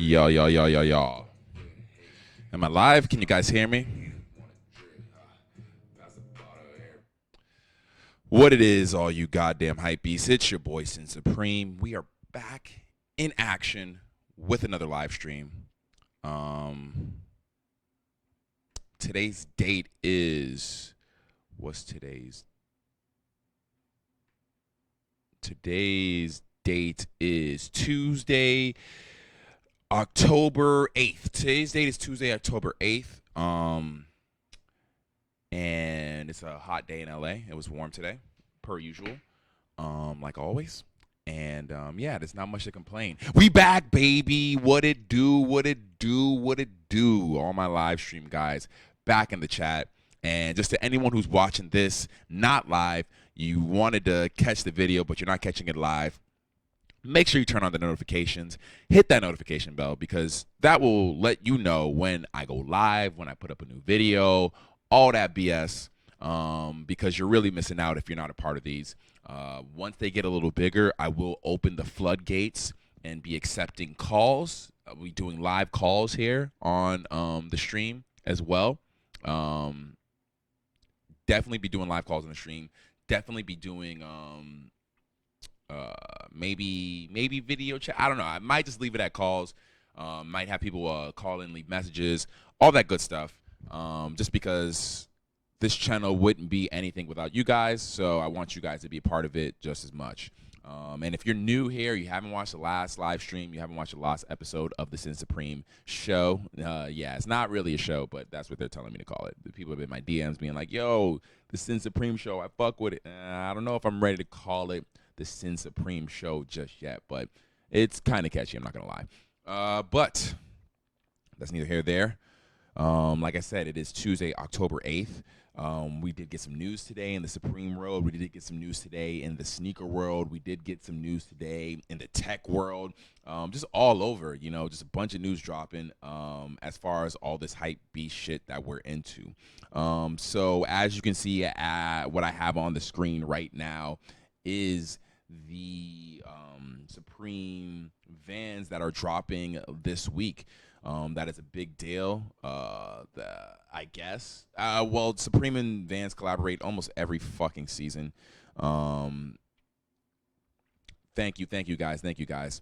Yo, yo, yo, yo, yo. Am I live? Can you guys hear me? What it is, all you goddamn hype beasts. It's your boy Sin Supreme. We are back in action with another live stream. Um, today's date is what's today's? Today's date is Tuesday, October 8th. Today's date is Tuesday, October 8th. And it's a hot day in LA. It was warm today, per usual, like always. And yeah, there's not much to complain. We back, baby. What it do? What it do? What it do? All my live stream guys back in the chat. And just to anyone who's watching this not live, you wanted to catch the video, but you're not catching it live. Make sure you turn on the notifications, hit that notification bell because that will let you know when I go live, when I put up a new video, all that BS. Because you're really missing out if you're not a part of these. Once they get a little bigger, I will open the floodgates and be accepting calls. I'll be doing live calls here on the stream as well. Definitely be doing live calls on the stream. Definitely be doing maybe video chat. I don't know. I might just leave it at calls. Might have people call in, leave messages, all that good stuff. Just because this channel wouldn't be anything without you guys, so I want you guys to be a part of it just as much. And if you're new here, you haven't watched the last live stream, you haven't watched the last episode of the Sin Supreme show. Yeah, it's not really a show, but that's what they're telling me to call it. The people have been in my DMs being like, "Yo, the Sin Supreme show, I fuck with it." I don't know if I'm ready to call it the Sin Supreme show just yet, but it's kind of catchy. I'm not gonna lie. But that's neither here nor there. Like I said, it is Tuesday, October 8th. We did get some news today in the Supreme world. We did get some news today in the sneaker world. We did get some news today in the tech world. Just all over, just a bunch of news dropping as far as all this hype beast shit that we're into. So as you can see, what I have on the screen right now is the Supreme Vans that are dropping this week. That is a big deal. I guess. Well, Supreme and Vans collaborate almost every fucking season. Thank you, guys. Thank you, guys.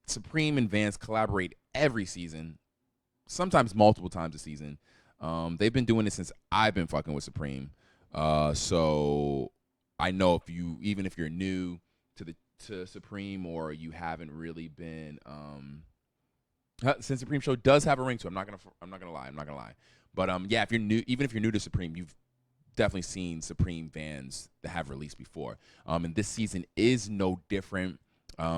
Supreme and Vans collaborate every season, sometimes multiple times a season. They've been doing it since I've been fucking with Supreme. So I know even if you're new to Supreme or you haven't really been since Supreme show does have a ring to it. I'm not gonna lie. But yeah, if you're new, even if you're new to Supreme, you've definitely seen Supreme Vans that have released before. And this season is no different.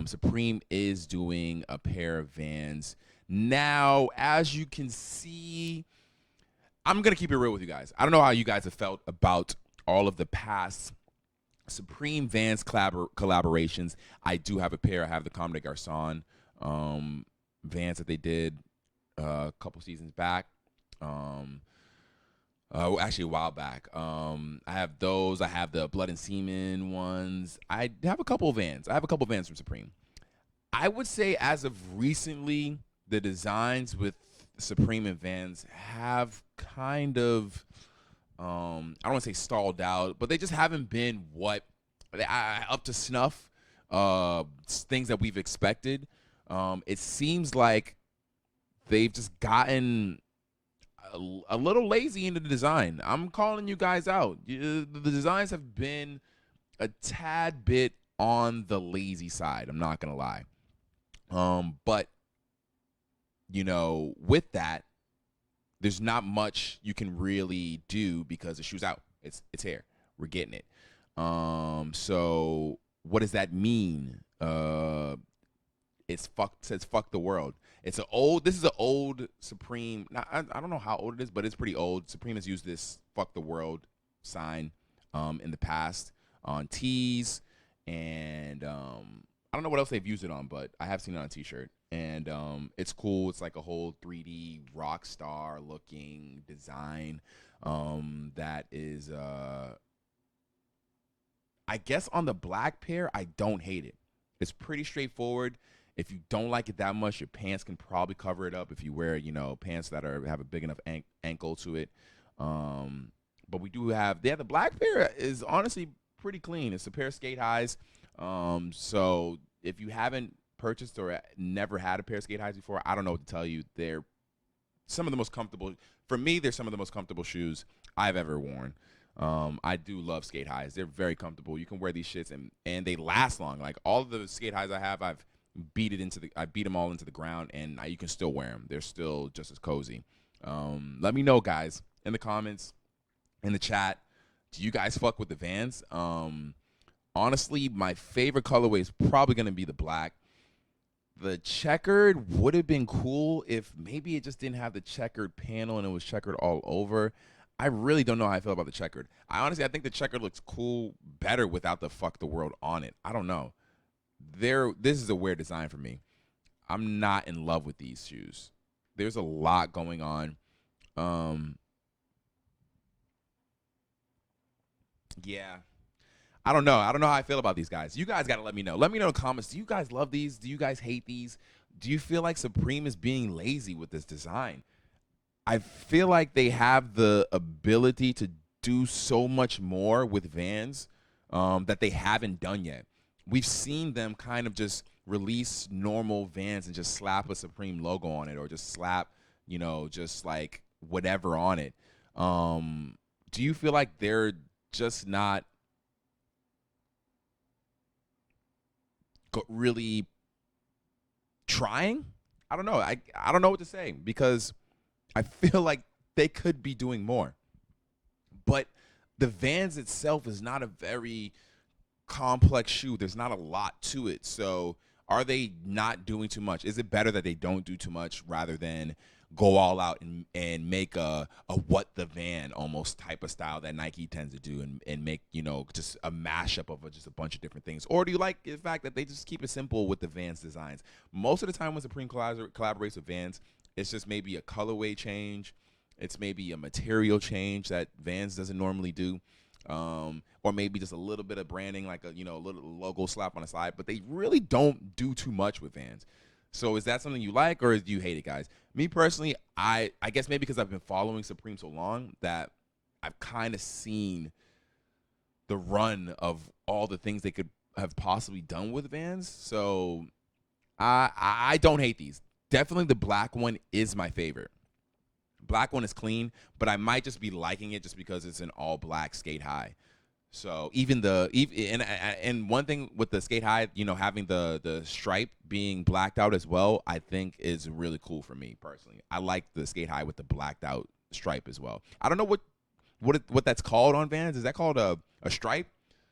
Supreme is doing a pair of Vans. Now, as you can see, I'm going to keep it real with you guys. I don't know how you guys have felt about all of the past Supreme Vans collaborations. I do have a pair. I have the Comme des Garçons Vans that they did a couple seasons back. Actually, a while back. I have those. I have the Blood and Semen ones. I have a couple of Vans. I have a couple of Vans from Supreme. I would say as of recently, the designs with Supreme and Vans have kind of, I don't want to say stalled out, but they just haven't been up to snuff. Things that we've expected. It seems like they've just gotten a little lazy in the design. I'm calling you guys out. The designs have been a tad bit on the lazy side. I'm not gonna lie. But with that, there's not much you can really do because the shoe's out. It's here. We're getting it. So what does that mean? Says fuck the world. This is an old Supreme. Now, I don't know how old it is, but it's pretty old. Supreme has used this fuck the world sign in the past on tees, and I don't know what else they've used it on, but I have seen it on a t-shirt. And it's cool. It's like a whole 3D rock star looking design that is I guess on the black pair, I don't hate it. It's pretty straightforward. If you don't like it that much, your pants can probably cover it up if you wear, pants that have a big enough ankle to it. Um, but we do have, yeah, the black pair is honestly pretty clean. It's a pair of skate highs. So if you haven't purchased or never had a pair of skate highs before, I don't know what to tell you. They're some of the most comfortable. For me, they're some of the most comfortable shoes I've ever worn. I do love skate highs. They're very comfortable. You can wear these shits and they last long. Like all of the skate highs I have, I beat them all into the ground, and you can still wear them. They're still just as cozy. Let me know, guys, in the comments, in the chat. Do you guys fuck with the Vans? Honestly, my favorite colorway is probably gonna be the black. The checkered would have been cool if maybe it just didn't have the checkered panel and it was checkered all over. I really don't know how I feel about the checkered. I think the checkered looks cool better without the fuck the world on it. I don't know. This is a weird design for me. I'm not in love with these shoes. There's a lot going on. Yeah. I don't know. I don't know how I feel about these guys. You guys got to let me know. Let me know in the comments. Do you guys love these? Do you guys hate these? Do you feel like Supreme is being lazy with this design? I feel like they have the ability to do so much more with Vans that they haven't done yet. We've seen them kind of just release normal Vans and just slap a Supreme logo on it, or just slap, just like whatever on it. Do you feel like they're just not really trying? I don't know. I don't know what to say, because I feel like they could be doing more. But the Vans itself is not a very complex shoe. There's not a lot to it. So are they not doing too much? Is it better that they don't do too much rather than go all out and make a what the Van almost type of style that Nike tends to do, and make, just a mashup of just a bunch of different things? Or do you like the fact that they just keep it simple with the Vans designs? Most of the time when Supreme collaborates with Vans, it's just maybe a colorway change. It's maybe a material change that Vans doesn't normally do. Or maybe just a little bit of branding, like a little logo slap on the side, but they really don't do too much with Vans. So is that something you like, or do you hate it, guys? Me personally, I guess maybe because I've been following Supreme so long that I've kind of seen the run of all the things they could have possibly done with Vans. So I don't hate these. Definitely the black one is my favorite. Black one is clean, but I might just be liking it just because it's an all black skate high. So and one thing with the skate high, having the stripe being blacked out as well, I think is really cool for me personally. I like the skate high with the blacked out stripe as well. I don't know what that's called on Vans. Is that called a stripe,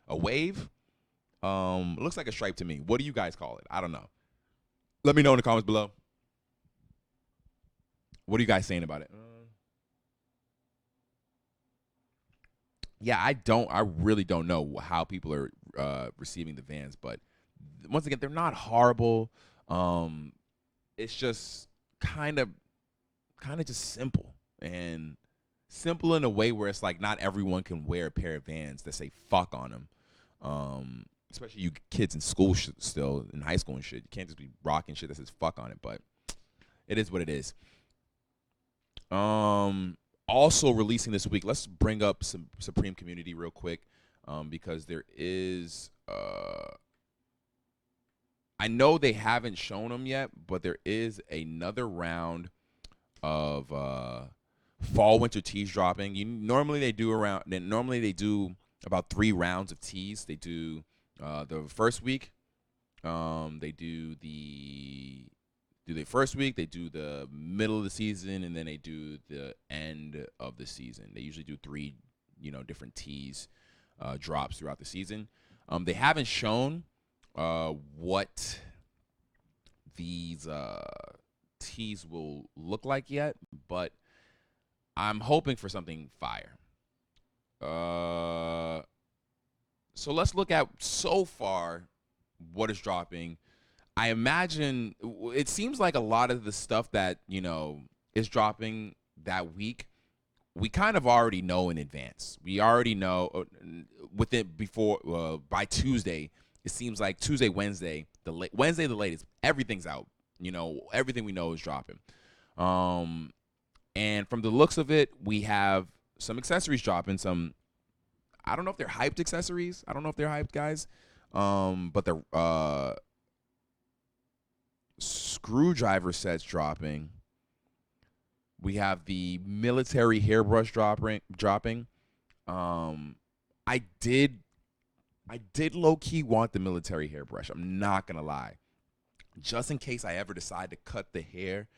a wave? It looks like a stripe to me. What do you guys call it? I don't know. Let me know in the comments below. What are you guys saying about it? Yeah, I really don't know how people are receiving the Vans, but once again, they're not horrible. It's just kind of just simple, and simple in a way where it's like not everyone can wear a pair of Vans that say fuck on them. Especially you kids in school, still in high school and shit. You can't just be rocking shit that says fuck on it, but it is what it is. Also releasing this week, let's bring up some Supreme Community real quick, because there is I know they haven't shown them yet, but there is another round of fall winter tees dropping. Normally they do about 3 rounds of tees. They do the first week, they do the first week, they do the middle of the season, and then they do the end of the season. They usually do 3, different tees drops throughout the season. They haven't shown what these tees will look like yet, but I'm hoping for something fire. So let's look at so far what is dropping. I imagine it seems like a lot of the stuff that, is dropping that week, we kind of already know in advance. We already know by Tuesday. It seems like Tuesday, Wednesday, Wednesday the latest. Everything's out. You know, everything we know is dropping. Um, and from the looks of it, we have some accessories dropping. Some, I don't know if they're hyped accessories. I don't know if they're hyped guys. But the screwdriver sets dropping. We have the military hairbrush dropping. I did low key want the military hairbrush. I'm not gonna lie. Just in case I ever decide to cut the hair,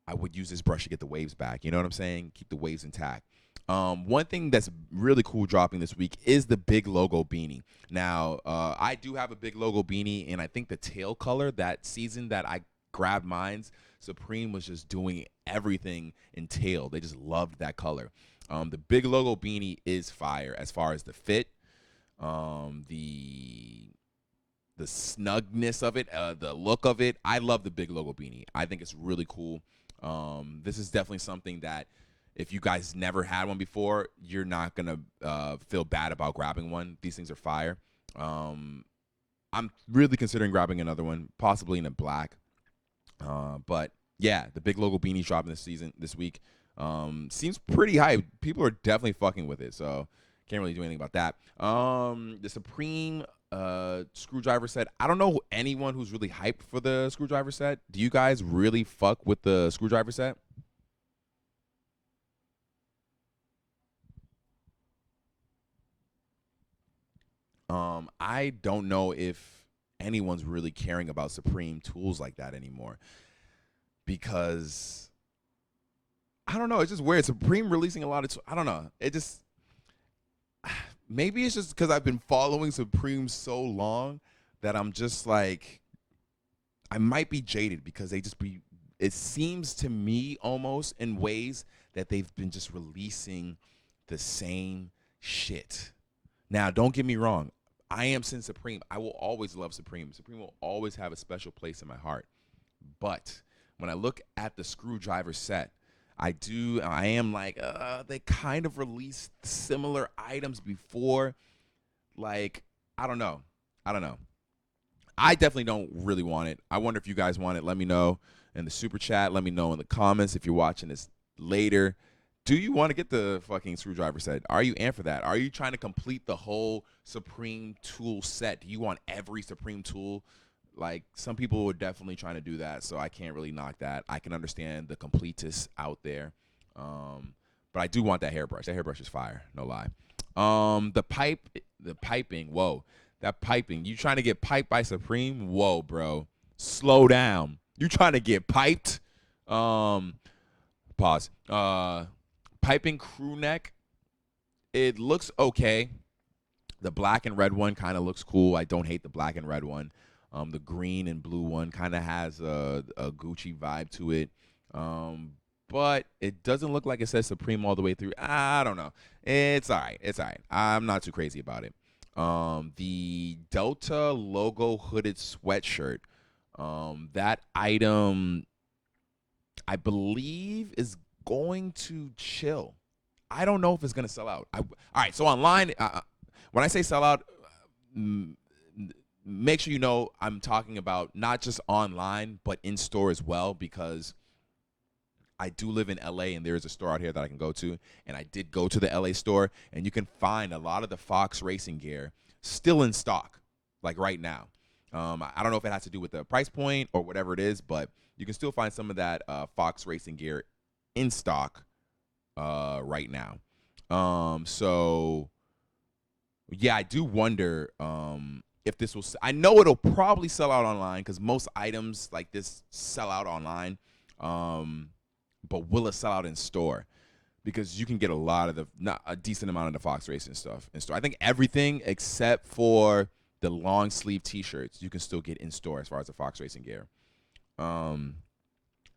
I would use this brush to get the waves back. You know what I'm saying? Keep the waves intact. One thing that's really cool dropping this week is the big logo beanie. Now, I do have a big logo beanie, and I think the tail color that season that I grabbed mine's, Supreme was just doing everything in tail. They just loved that color. The big logo beanie is fire as far as the fit, the snugness of it, the look of it. I love the big logo beanie. I think it's really cool. This is definitely something that if you guys never had one before, you're not gonna feel bad about grabbing one. These things are fire. I'm really considering grabbing another one, possibly in a black. But yeah, the big logo beanie dropping this week. Seems pretty hype. People are definitely fucking with it, so can't really do anything about that. The Supreme screwdriver set. I don't know anyone who's really hyped for the screwdriver set. Do you guys really fuck with the screwdriver set? I don't know if anyone's really caring about Supreme tools like that anymore because I don't know. It's just weird. Supreme releasing a lot of. I don't know. It just maybe it's just because I've been following Supreme so long that I'm just like I might be jaded because they just be. It seems to me almost in ways that they've been just releasing the same shit. Now, don't get me wrong. I am Sin Supreme. I will always love Supreme. Supreme will always have a special place in my heart. But when I look at the screwdriver set, I am like, they kind of released similar items before. Like, I don't know. I don't know. I definitely don't really want it. I wonder if you guys want it. Let me know in the super chat. Let me know in the comments if you're watching this later. Do you want to get the fucking screwdriver set? Are you in for that? Are you trying to complete the whole Supreme tool set? Do you want every Supreme tool? Like, some people are definitely trying to do that, so I can't really knock that. I can understand the completists out there. But I do want that hairbrush. That hairbrush is fire, no lie. The piping, whoa. That piping. You trying to get piped by Supreme? Whoa, bro. Slow down. You trying to get piped? Pause. Piping crew neck. It looks okay. The black and red one kind of looks cool. I don't hate the black and red one. The green and blue one kind of has a Gucci vibe to it. But it doesn't look like it says Supreme all the way through. I don't know. It's all right. It's all right. I'm not too crazy about it. The Delta logo hooded sweatshirt. That item, I believe, is going to chill. I don't know if it's going to sell out. All right, so online, when I say sell out, make sure you know I'm talking about not just online, but in store as well, because I do live in LA and there is a store out here that I can go to. And I did go to the LA store, and you can find a lot of the Fox racing gear still in stock, like right now. I don't know if it has to do with the price point or whatever it is, but you can still find some of that Fox racing gear in stock right now. So yeah, I do wonder if this will. I know it'll probably sell out online because most items like this sell out online. But will it sell out in store? Because you can get a lot of not a decent amount of the Fox Racing stuff in store. I think everything except for the long sleeve T-shirts you can still get in store as far as the Fox Racing gear.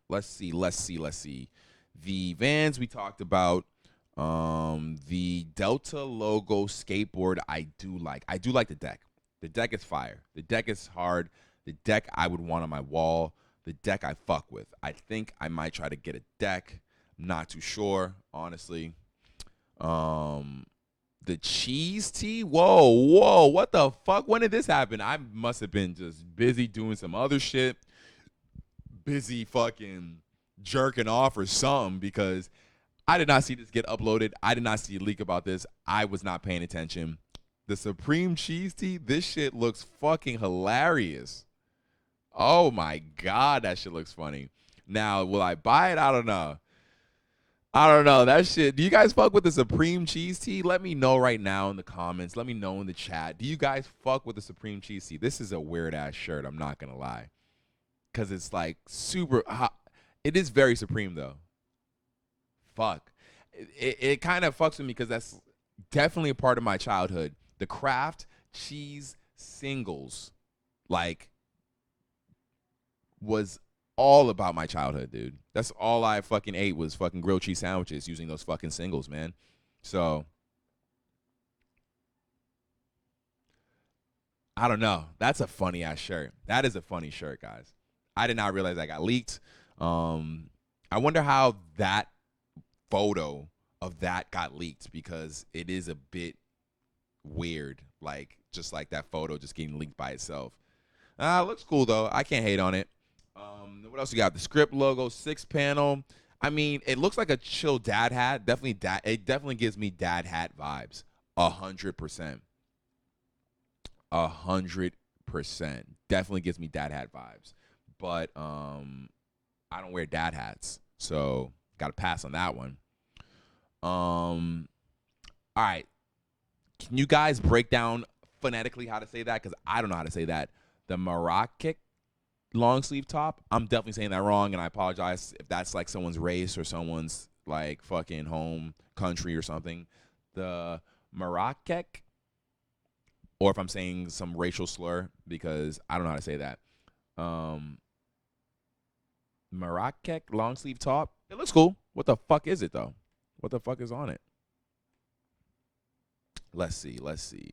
Let's see. The Vans we talked about. The Delta logo skateboard I do like. I do like the deck. The deck is fire. The deck is hard. The deck I would want on my wall. The deck I fuck with. I think I might try to get a deck. I'm not too sure, honestly. The cheese tea? Whoa, what the fuck? When did this happen? I must have been just busy doing some other shit, busy fucking jerking off or something, because I did not see this get uploaded. I did not see a leak about this. I was not paying attention. The Supreme cheese tea, this shit looks fucking hilarious. Oh my God, that shit looks funny. Now, will I buy it? I don't know. I don't know. That shit. Do you guys fuck with the Supreme cheese tea? Let me know right now in the comments. Let me know in the chat. Do you guys fuck with the Supreme cheese tea? This is a weird ass shirt. I'm not going to lie. Because it's like super hot. It is very Supreme though. Fuck. It kind of fucks with me because that's definitely a part of my childhood. The Kraft cheese singles, like, was all about my childhood, dude. That's all I fucking ate was fucking grilled cheese sandwiches using those fucking singles, man. So, I don't know. That's a funny ass shirt. That is a funny shirt, guys. I did not realize that got leaked. I wonder how that photo of that got leaked, because it is a bit weird, like just like that photo just getting leaked by itself. Looks cool though. I can't hate on it. What else you got? The script logo, 6 panel. I mean, it looks like a chill dad hat. Definitely dad. It definitely gives me dad hat vibes. 100%. 100%. Definitely gives me dad hat vibes. But I don't wear dad hats, so gotta pass on that one. All right. Can you guys break down phonetically how to say that? Because I don't know how to say that. The Marrakech long sleeve top. I'm definitely saying that wrong, and I apologize if that's like someone's race or someone's like fucking home country or something. The Marrakech, or if I'm saying some racial slur, because I don't know how to say that. Marrakech long sleeve top. It looks cool. What the fuck is it though? What the fuck is on it? Let's see.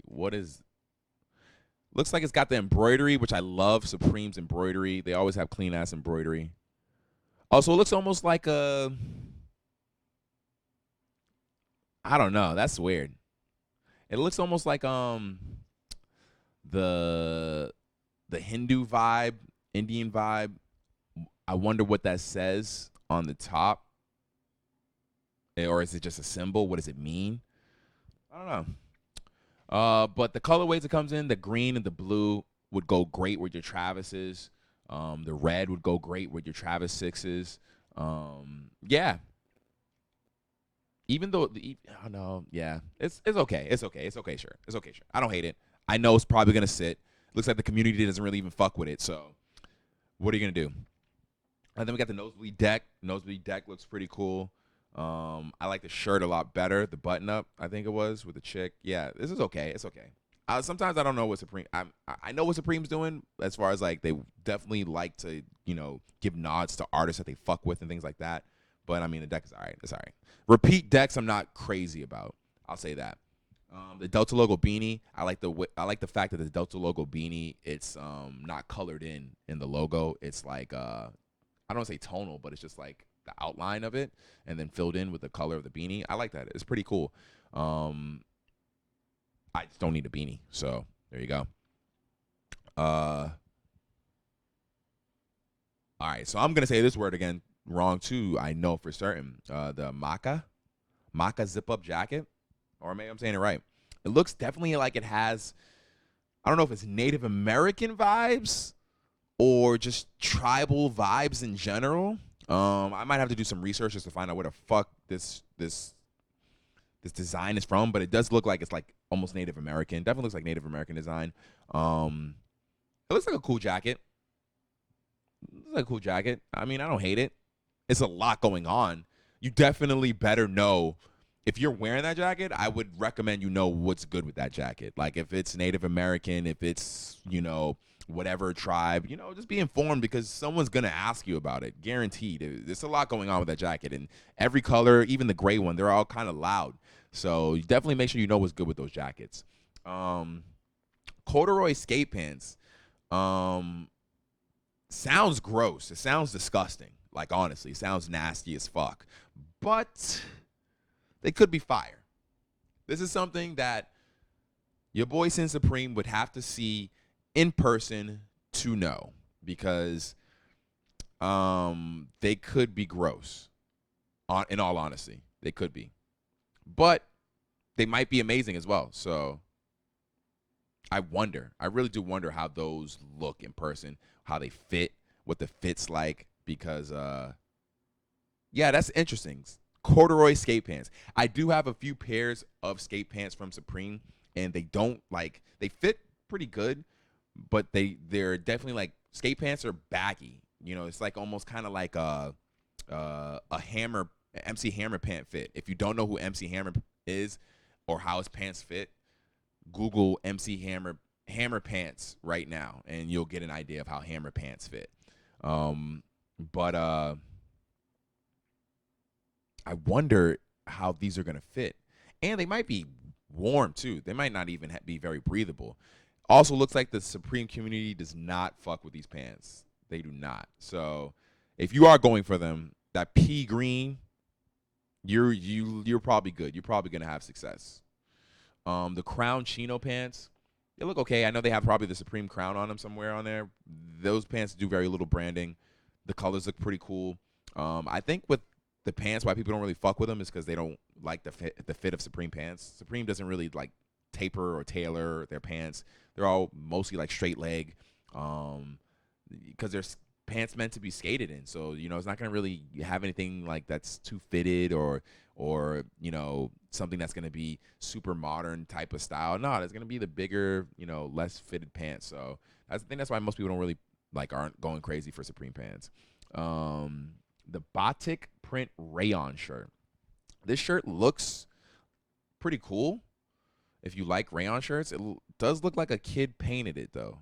What is? Looks like it's got the embroidery, which I love. Supreme's embroidery. They always have clean ass embroidery. Also, it looks almost like a. I don't know. That's weird. It looks almost like the Hindu vibe, Indian vibe. I wonder what that says on the top. Or is it just a symbol? What does it mean? I don't know. But the colorways it comes in, the green and the blue would go great with your Travises. The red would go great with your Travis 6s. Yeah. Even though I don't know, yeah, it's okay. It's okay. It's okay, sure. It's okay, sure. I don't hate it. I know it's probably gonna sit. Looks like the community doesn't really even fuck with it. So, what are you gonna do? And then we got the nosebleed deck. Nosebleed deck looks pretty cool. I like the shirt a lot better. The button up, I think it was with the chick. Yeah, this is okay. It's okay. Sometimes I don't know what Supreme. I know what Supreme's doing as far as like they definitely like to give nods to artists that they fuck with and things like that. But I mean the deck is alright. It's alright. Repeat decks I'm not crazy about. I'll say that. The Delta logo beanie, I like the fact that the Delta logo beanie, it's not colored in the logo. It's like I don't want to say tonal, but it's just like the outline of it and then filled in with the color of the beanie. I like that. It's pretty cool. I just don't need a beanie, so there you go. All right, so I'm gonna say this word again wrong too. I know for certain. The maca zip up jacket, or maybe I'm saying it right. It looks definitely like it has. I don't know if it's Native American vibes or just tribal vibes in general. I might have to do some research just to find out where the fuck this design is from, but it does look like it's like almost Native American. Definitely looks like Native American design. It looks like a cool jacket. It looks like a cool jacket. I mean, I don't hate it. It's a lot going on. You definitely better know if you're wearing that jacket. I would recommend you know what's good with that jacket. Like if it's Native American, if it's whatever tribe, just be informed because someone's gonna ask you about it, guaranteed. There's a lot going on with that jacket, and every color, even the gray one, they're all kind of loud. So you definitely make sure you know what's good with those jackets. Corduroy skate pants. Sounds gross. It sounds disgusting. Like honestly, it sounds nasty as fuck. But they could be fire. This is something that your boy Sin Supreme would have to see in person to know, because they could be gross. In all honesty, they could be, but they might be amazing as well. So I really do wonder how those look in person, how they fit, what the fit's like, because yeah, that's interesting. Corduroy skate pants. I do have a few pairs of skate pants from Supreme, and they fit pretty good, but they're definitely like, skate pants are baggy. You know, it's like almost kind of like a Hammer MC Hammer pant fit. If you don't know who MC Hammer is or how his pants fit, Google MC Hammer pants right now, and you'll get an idea of how Hammer pants fit. But I wonder how these are gonna fit, and they might be warm too. They might not even be very breathable. Also, looks like the Supreme community does not fuck with these pants. They do not. So, if you are going for them, that pea green, you're probably good. You're probably gonna have success. The Crown Chino pants, they look okay. I know they have probably the Supreme Crown on them somewhere on there. Those pants do very little branding. The colors look pretty cool. I think with the pants, why people don't really fuck with them is because they don't like the fit of Supreme pants. Supreme doesn't really like taper or tailor their pants. They're all mostly like straight leg, because they're pants meant to be skated in. So it's not gonna really have anything like that's too fitted or something that's gonna be super modern type of style. No, it's gonna be the bigger, less fitted pants. So I think that's why most people don't really aren't going crazy for Supreme pants. The Batik print rayon shirt. This shirt looks pretty cool. If you like rayon shirts, it does look like a kid painted it though.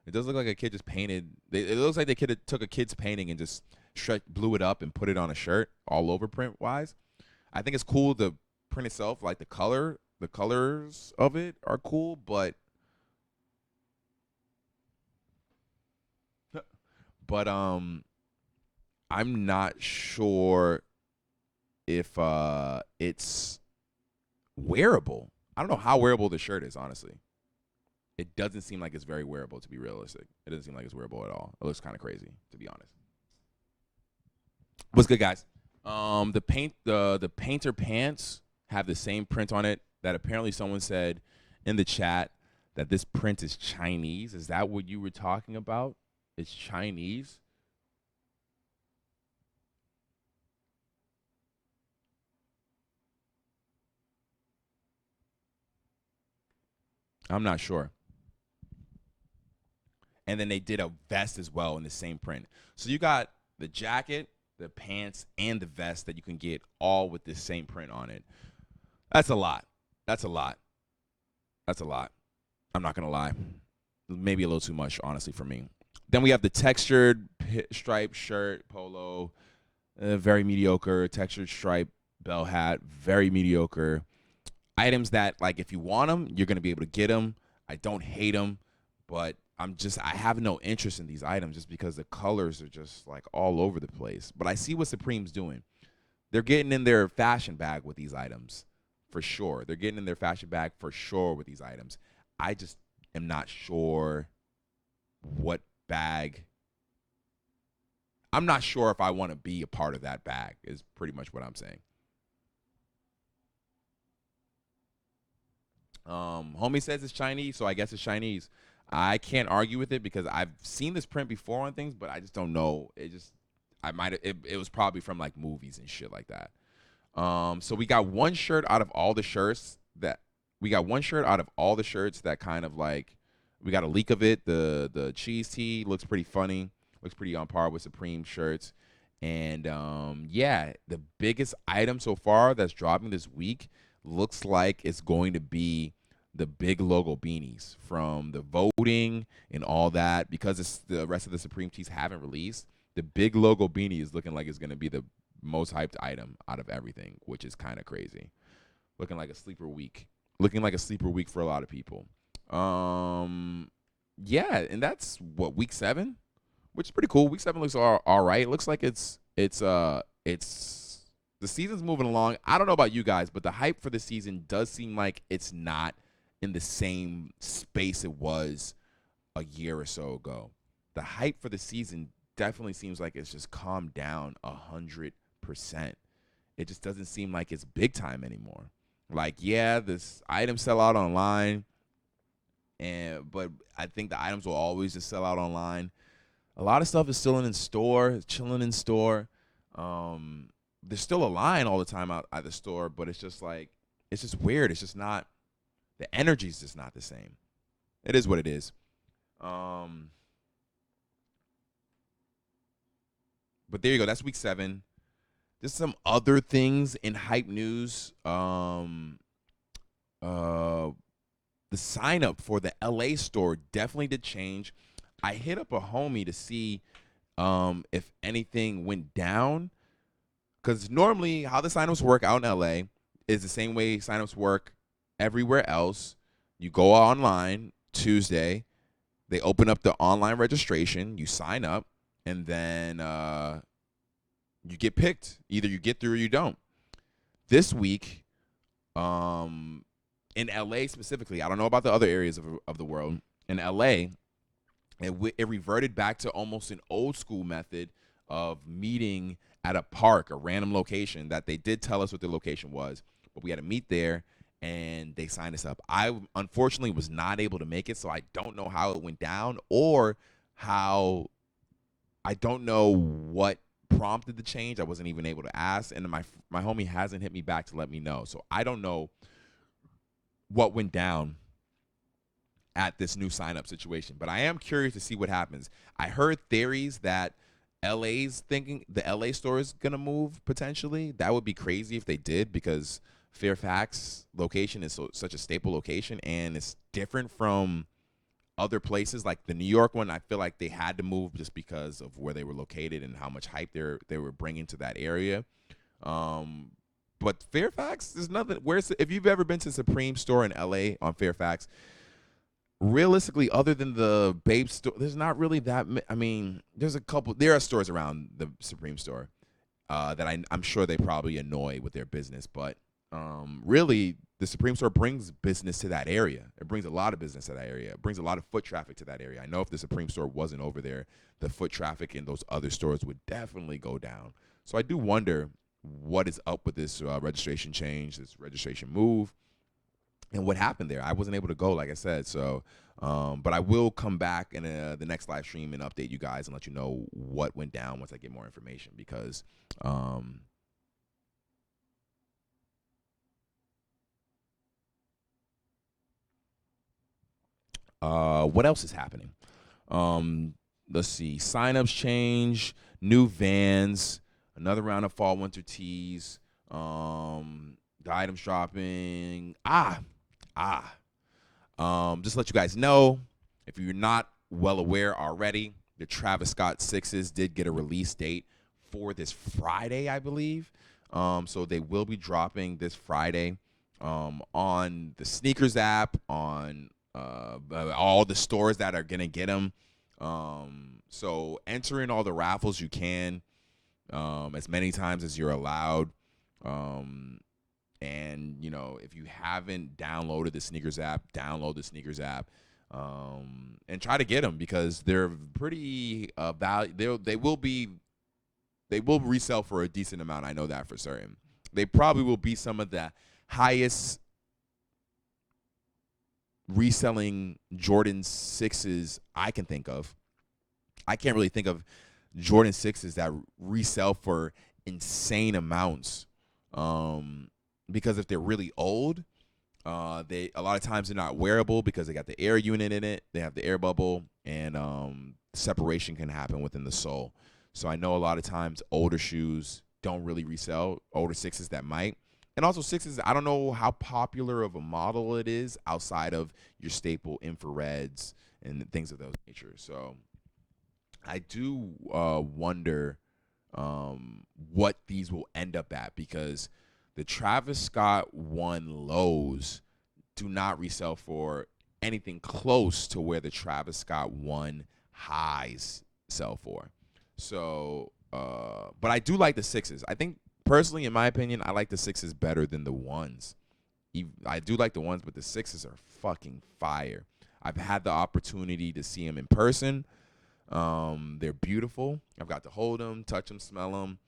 It does look like a kid just painted. It looks like the kid took a kid's painting and just blew it up and put it on a shirt all over print wise. I think it's cool. The print itself, like the colors of it are cool, but I'm not sure if it's wearable. I don't know how wearable the shirt is, honestly. It doesn't seem like it's very wearable, to be realistic. It doesn't seem like it's wearable at all. It looks kind of crazy, to be honest. What's good, guys? The painter pants have the same print on it that apparently someone said in the chat that this print is Chinese. Is that what you were talking about? It's Chinese? I'm not sure. And then they did a vest as well in the same print. So you got the jacket, the pants, and the vest that you can get all with the same print on it. That's a lot. That's a lot. That's a lot. I'm not going to lie. Maybe a little too much, honestly, for me. Then we have the textured striped shirt, polo. Very mediocre. Textured stripe bell hat. Very mediocre. Items that, if you want them, you're going to be able to get them. I don't hate them, but I have no interest in these items just because the colors are just all over the place. But I see what Supreme's doing. They're getting in their fashion bag with these items, for sure. They're getting in their fashion bag for sure with these items. I just am not sure what bag. I'm not sure if I want to be a part of that bag is pretty much what I'm saying. Homie says it's Chinese, so I guess it's Chinese. I can't argue with it because I've seen this print before on things, but I just don't know. It was probably from movies and shit like that. So we got one shirt out of all the shirts that kind of we got a leak of it. The cheese tee looks pretty funny, looks pretty on par with Supreme shirts. And yeah, the biggest item so far that's dropping this week looks like it's going to be the big logo beanies from the voting and all that, because the rest of the Supreme tees haven't released. The big logo beanie is looking like it's going to be the most hyped item out of everything, which is kind of crazy. Looking like a sleeper week for a lot of people. Yeah, and that's what, week 7, which is pretty cool. Week 7 looks all right. It looks like it's The season's moving along. I don't know about you guys, but the hype for the season does seem like it's not in the same space it was a year or so ago. The hype for the season definitely seems like it's just calmed down 100%. It just doesn't seem like it's big time anymore. Like, yeah, this items sell out online, but I think the items will always just sell out online. A lot of stuff is still in store, chilling in store. There's still a line all the time out at the store, but it's just like it's just weird. It's just not the energy's just not the same. It is what it is. But there you go. That's week 7. There's some other things in hype news. The sign up for the LA store definitely did change. I hit up a homie to see if anything went down, because normally how the signups work out in LA is the same way signups work everywhere else. You go online Tuesday, they open up the online registration, you sign up, and then you get picked. Either you get through or you don't. This week, in LA specifically, I don't know about the other areas of the world. In LA, it reverted back to almost an old school method of meeting at a park, a random location that they did tell us what the location was, but we had to meet there and they signed us up. I unfortunately was not able to make it, so I don't know how it went down or how I don't know what prompted the change. I wasn't even able to ask, and my homie hasn't hit me back to let me know. So I don't know what went down at this new sign up situation, but I am curious to see what happens. I heard theories that LA's thinking the LA store is going to move potentially. That would be crazy if they did, because Fairfax location is such a staple location, and it's different from other places like the New York one. I feel like they had to move just because of where they were located and how much hype they were bringing to that area. But Fairfax, there's nothing. If you've ever been to Supreme store in LA on Fairfax, realistically, other than the Babe store, there's not really that. I mean, there's a couple. There are stores around the Supreme store that I'm sure they probably annoy with their business, but really, the Supreme store brings business to that area. It brings a lot of business to that area. It brings a lot of foot traffic to that area. I know if the Supreme store wasn't over there, the foot traffic in those other stores would definitely go down. So I do wonder what is up with this registration change, this registration move, and what happened there. I wasn't able to go, like I said. So, but I will come back in the next live stream and update you guys and let you know what went down once I get more information, because what else is happening? Let's see. Signups change, new Vans, another round of fall winter tees. The items dropping. Just let you guys know, if you're not well aware already, the Travis Scott Sixes did get a release date for this Friday, I believe. So they will be dropping this Friday on the Sneakers app, on all the stores that are gonna get them. So enter in all the raffles you can, as many times as you're allowed. And if you haven't downloaded the Sneakers app, download the Sneakers app, and try to get them, because they're pretty value. They will resell for a decent amount. I know that for certain. They probably will be some of the highest reselling Jordan 6s I can think of. I can't really think of Jordan 6s that resell for insane amounts, because if they're really old, they a lot of times they're not wearable because they got the air unit in it. They have the air bubble, and separation can happen within the sole. So I know a lot of times older shoes don't really resell. Older 6s that might. And also 6s, I don't know how popular of a model it is outside of your staple infrareds and things of those nature. So I do wonder what these will end up at, because the Travis Scott 1 lows do not resell for anything close to where the Travis Scott 1 highs sell for. So, but I do like the 6s. I think personally, in my opinion, I like the sixes better than the ones. I do like the ones, but the sixes are fucking fire. I've had the opportunity to see them in person. They're beautiful. I've got to hold them, touch them, smell them,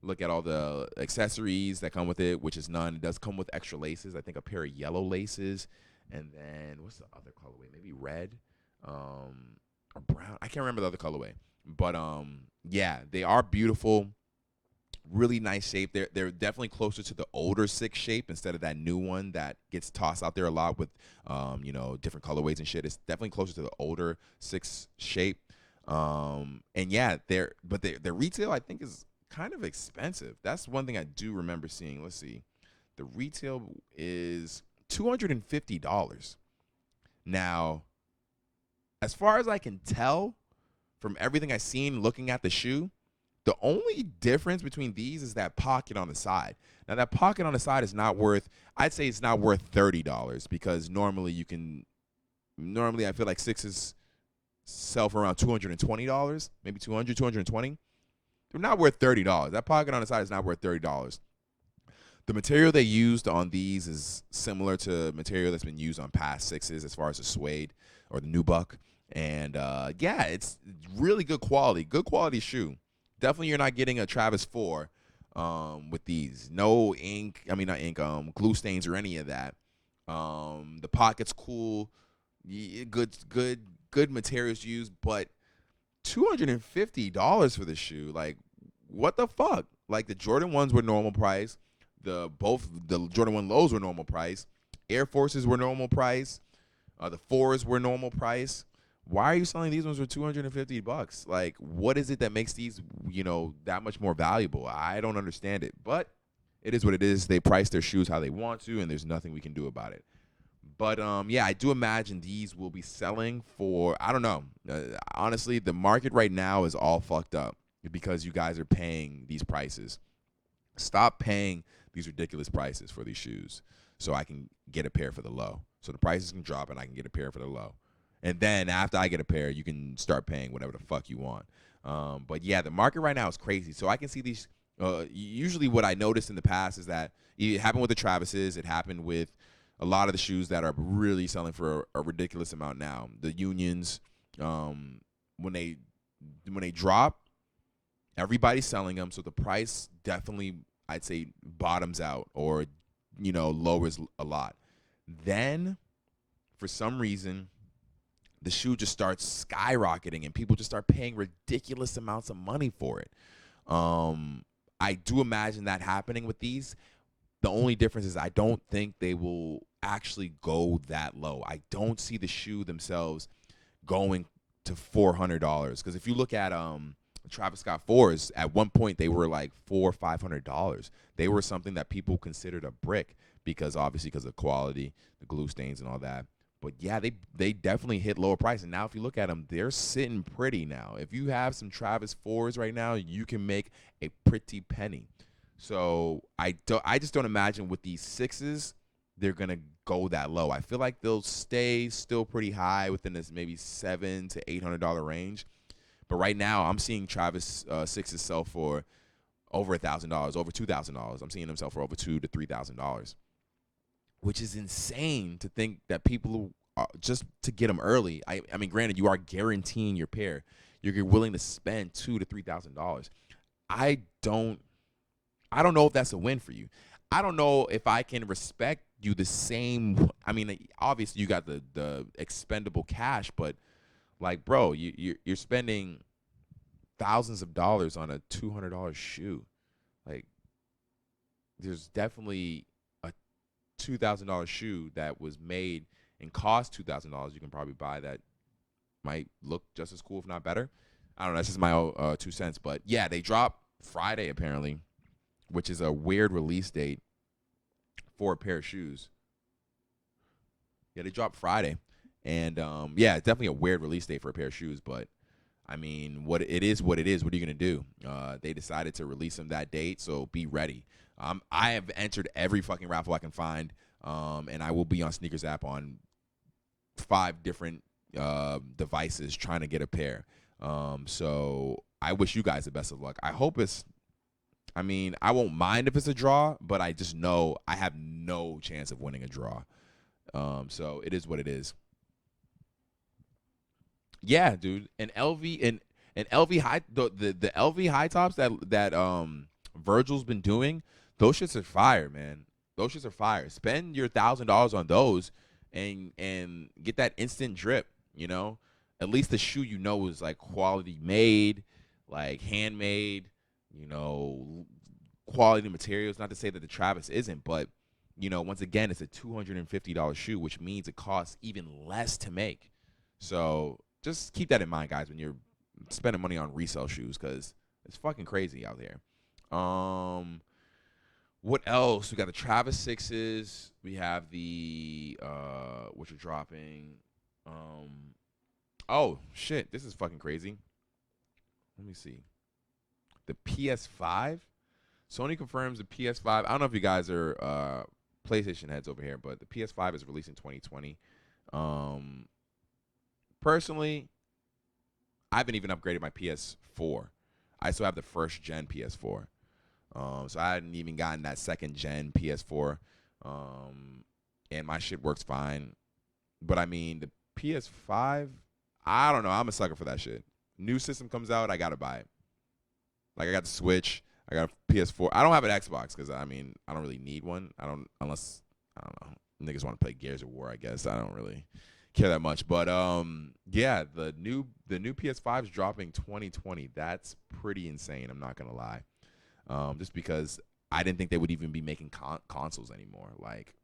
look at all the accessories that come with it, which is none. It does come with extra laces. I think a pair of yellow laces, and then what's the other colorway? Maybe red, or brown. I can't remember the other colorway, but yeah, they are beautiful. Really nice shape. They're definitely closer to the older six shape instead of that new one that gets tossed out there a lot with different colorways and shit. It's definitely closer to the older six shape. And yeah, their retail I think is kind of expensive. That's one thing I do remember seeing. Let's see. The retail is $250. Now, as far as I can tell from everything I've seen looking at the shoe, the only difference between these is that pocket on the side. Now that pocket on the side is not worth, I'd say it's not worth $30 because normally I feel like sixes sell for around $220, maybe 220. They're not worth $30. That pocket on the side is not worth $30. The material they used on these is similar to material that's been used on past sixes as far as the suede or the nubuck. And yeah, it's really good quality shoe. Definitely you're not getting a Travis 4 with these. No ink, I mean not ink, glue stains or any of that. The pocket's cool. Good materials used, but $250 for the shoe. Like, what the fuck? Like the Jordan 1s were normal price. Both the Jordan 1 lows were normal price. Air Forces were normal price. The 4s were normal price. Why are you selling these ones for $250? Like, what is it that makes these, that much more valuable? I don't understand it, but it is what it is. They price their shoes how they want to, and there's nothing we can do about it. But yeah, I do imagine these will be selling for, I don't know. Honestly, the market right now is all fucked up because you guys are paying these prices. Stop paying these ridiculous prices for these shoes so I can get a pair for the low. So the prices can drop and I can get a pair for the low. And then after I get a pair, you can start paying whatever the fuck you want. But yeah, the market right now is crazy. So I can see these. Usually what I noticed in the past is that it happened with the Travises. It happened with a lot of the shoes that are really selling for a ridiculous amount now. The Unions, when they drop, everybody's selling them. So the price definitely, I'd say, bottoms out or, lowers a lot. Then, for some reason, the shoe just starts skyrocketing and people just start paying ridiculous amounts of money for it. I do imagine that happening with these. The only difference is I don't think they will actually go that low. I don't see the shoe themselves going to $400 because if you look at Travis Scott 4s, at one point they were like $400-$500. They were something that people considered a brick because of quality, the glue stains and all that. But yeah, they definitely hit lower price. And now if you look at them, they're sitting pretty now. If you have some Travis 4s right now, you can make a pretty penny. So I just don't imagine with these 6s, they're going to go that low. I feel like they'll stay still pretty high within this maybe $700 to $800 range. But right now, I'm seeing Travis 6s sell for over $1,000, over $2,000. I'm seeing them sell for over $2,000 to $3,000. Which is insane to think that people are just to get them early. I mean, granted, you are guaranteeing your pair. You're willing to spend $2,000 to $3,000. I don't know if that's a win for you. I don't know if I can respect you the same. I mean, obviously you got the expendable cash, but like, bro, you're spending thousands of dollars on a $200 shoe. Like, there's definitely $2,000 shoe that was made and cost $2,000 you can probably buy that might look just as cool if not better. I don't know, that's just my 2 cents. But yeah, they drop Friday apparently, which is a weird release date for a pair of shoes. Yeah, they dropped Friday, and yeah, it's definitely a weird release date for a pair of shoes. But I mean, what it is. What are you gonna do? They decided to release them that date, so be ready. I have entered every fucking raffle I can find, and I will be on Sneakers app on 5 different devices trying to get a pair. So I wish you guys the best of luck. I hope it's I mean, I won't mind if it's a draw, but I just know I have no chance of winning a draw. So it is what it is. Yeah, dude. And LV high the LV high tops that Virgil's been doing, those shits are fire, man. Those shits are fire. Spend your $1,000 on those and get that instant drip, you know? At least the shoe is like quality made, like handmade, you know, quality materials. Not to say that the Travis isn't, but once again, it's a $250 shoe, which means it costs even less to make. So just keep that in mind, guys, when you're spending money on resale shoes, because it's fucking crazy out there. Um, what else? We got the Travis sixes. We have the which are dropping. Um, oh shit, this is fucking crazy. Let me see. The PS5. Sony confirms the PS5. I don't know if you guys are PlayStation heads over here, but the PS5 is released in 2020. Um, Personally, I haven't even upgraded my PS4. I still have the first gen PS4. So I hadn't even gotten that second gen PS4. And my shit works fine. But I mean, the PS5, I don't know. I'm a sucker for that shit. New system comes out, I gotta buy it. Like I got the Switch, I got a PS4. I don't have an Xbox because I mean I don't really need one. I don't unless I don't know niggas want to play Gears of War. I guess I don't really care that much. But yeah, the new PS5 is dropping 2020. That's pretty insane. I'm not gonna lie. Just because I didn't think they would even be making consoles anymore. Like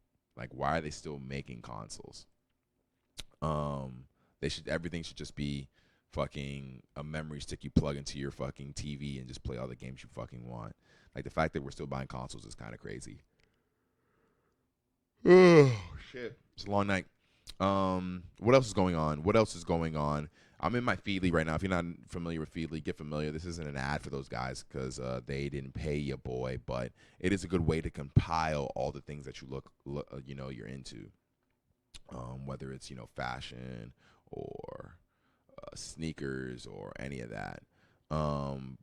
why are they still making consoles? They should everything should just be fucking a memory stick you plug into your fucking TV and just play all the games you fucking want. Like the fact that we're still buying consoles is kind of crazy. Oh shit, it's a long night. What else is going on? What else is going on? I'm in my Feedly right now. If you're not familiar with Feedly, get familiar. This isn't an ad for those guys because they didn't pay you, boy. But it is a good way to compile all the things that you you're into. Whether it's fashion or sneakers or any of that. Um,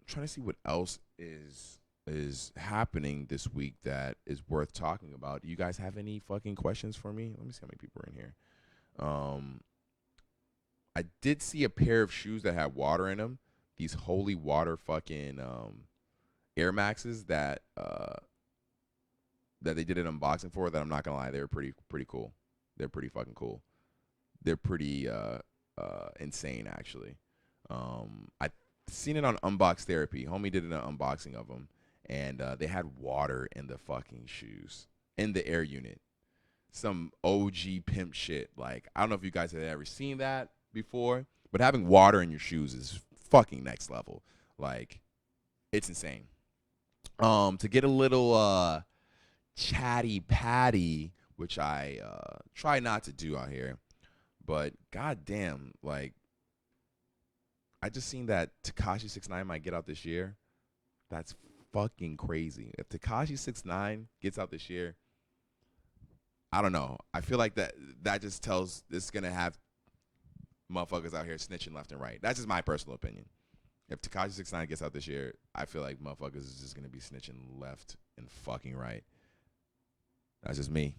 trying to see what else is happening this week that is worth talking about. Do you guys have any fucking questions for me? Let me see how many people are in here. Um, I did see a pair of shoes that had water in them. These holy water fucking Air Maxes that they did an unboxing for. That I'm not gonna lie, they were pretty cool. They're pretty fucking cool. They're pretty insane actually. I seen it on Unbox Therapy. Homie did an unboxing of them, and they had water in the fucking shoes in the air unit. Some OG pimp shit. Like I don't know if you guys have ever seen that before, but having water in your shoes is fucking next level. Like it's insane. To get a little chatty patty, which I try not to do out here, but goddamn, like I just seen that Tekashi 69 might get out this year. That's fucking crazy. If Tekashi 69 gets out this year, I don't know. I feel like that just tells this is gonna have motherfuckers out here snitching left and right. That's just my personal opinion. If Tekashi 69 gets out this year, I feel like motherfuckers is just gonna be snitching left and fucking right. That's just me.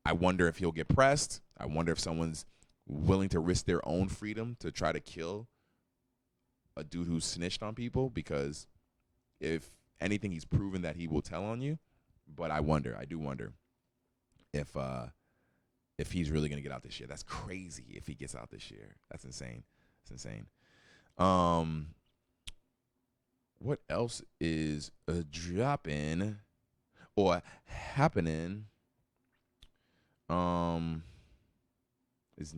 I wonder if he'll get pressed. I wonder if someone's willing to risk their own freedom to try to kill a dude who snitched on people, because if anything, he's proven that he will tell on you. But I do wonder if he's really gonna get out this year. That's crazy if he gets out this year. That's insane. It's insane. Um, what else is dropping or happening? Is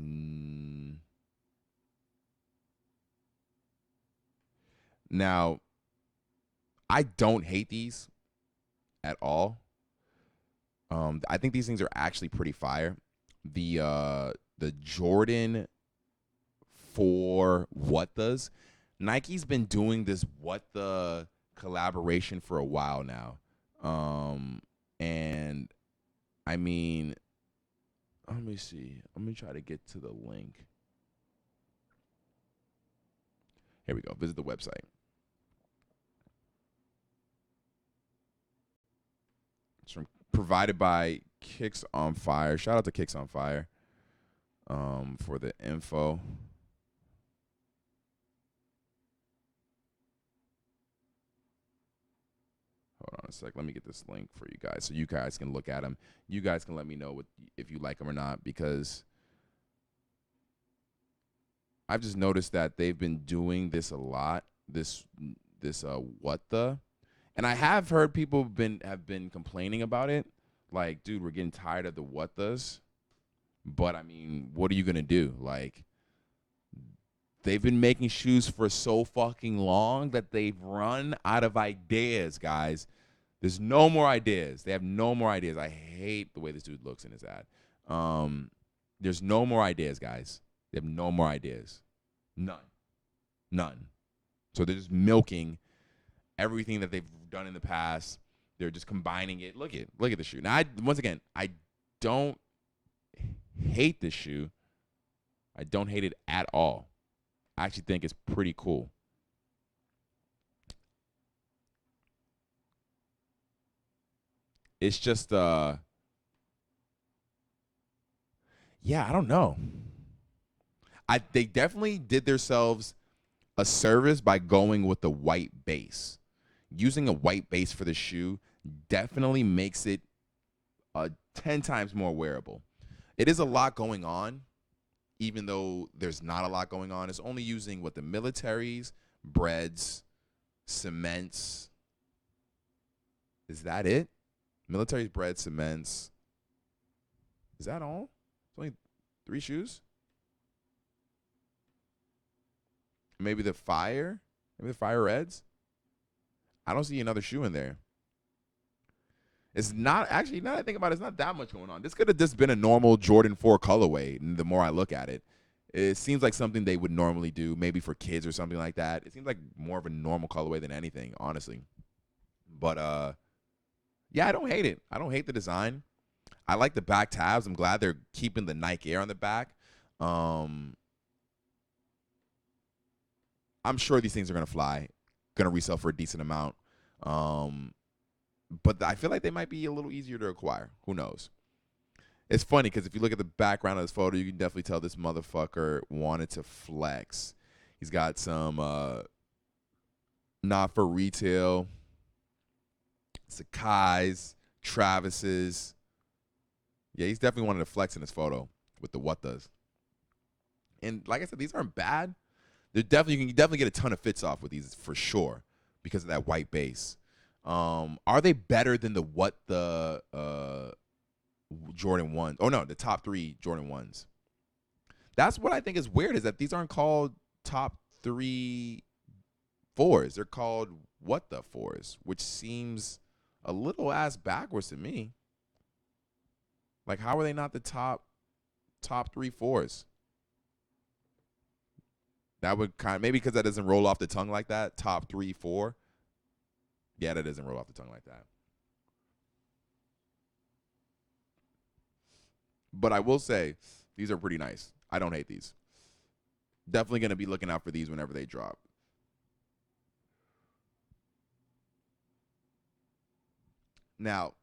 now I don't hate these at all. I think these things are actually pretty fire. The Jordan 4 What Does. Nike's been doing this What the collaboration for a while now. And I mean, let me see. Let me try to get to the link. Here we go. Visit the website. provided by Kicks on Fire. Shout out to Kicks on Fire for the info. Hold on a sec. Let me get this link for you guys so you guys can look at them. You guys can let me know if you like them or not, because I've just noticed that they've been doing this a lot. This what the, and I have heard people have been complaining about it. Like, dude, we're getting tired of the what the's. But I mean, what are you gonna do? Like, they've been making shoes for so fucking long that they've run out of ideas, guys. There's no more ideas. They have no more ideas. I hate the way this dude looks in his ad. There's no more ideas, guys. They have no more ideas. None. So they're just milking everything that they've done in the past. They're just combining it. Look at the shoe. Now, once again, I don't hate this shoe. I don't hate it at all. I actually think it's pretty cool. It's just yeah, I don't know. They definitely did themselves a service by going with the white base. Using a white base for the shoe definitely makes it 10 times more wearable. It is a lot going on, even though there's not a lot going on. It's only using what the militaries, breads, cements. Is that it? Militaries, bread, cements. Is that all? It's only 3 shoes? Maybe the fire? Maybe the fire reds? I don't see another shoe in there. It's not, actually, now that I think about it, it's not that much going on. This could have just been a normal Jordan 4 colorway, the more I look at it. It seems like something they would normally do, maybe for kids or something like that. It seems like more of a normal colorway than anything, honestly. But, yeah, I don't hate it. I don't hate the design. I like the back tabs. I'm glad they're keeping the Nike Air on the back. I'm sure these things are going to fly, going to resell for a decent amount. But I feel like they might be a little easier to acquire. Who knows? It's funny because if you look at the background of this photo, you can definitely tell this motherfucker wanted to flex. He's got some not for retail, Sakai's, Travis's. Yeah, he's definitely wanted to flex in this photo with the what does. And like I said, these aren't bad. You can definitely get a ton of fits off with these for sure because of that white base. Are they better than the Jordan 1? Oh no, the top 3 Jordan 1s. That's what I think is weird, is that these aren't called top 3 4s. They're called what the 4s, which seems a little ass backwards to me. Like, how are they not the top 3 4s? That would maybe because that doesn't roll off the tongue like that. Top 3 4. Yeah, that doesn't roll off the tongue like that. But I will say, these are pretty nice. I don't hate these. Definitely going to be looking out for these whenever they drop. Now,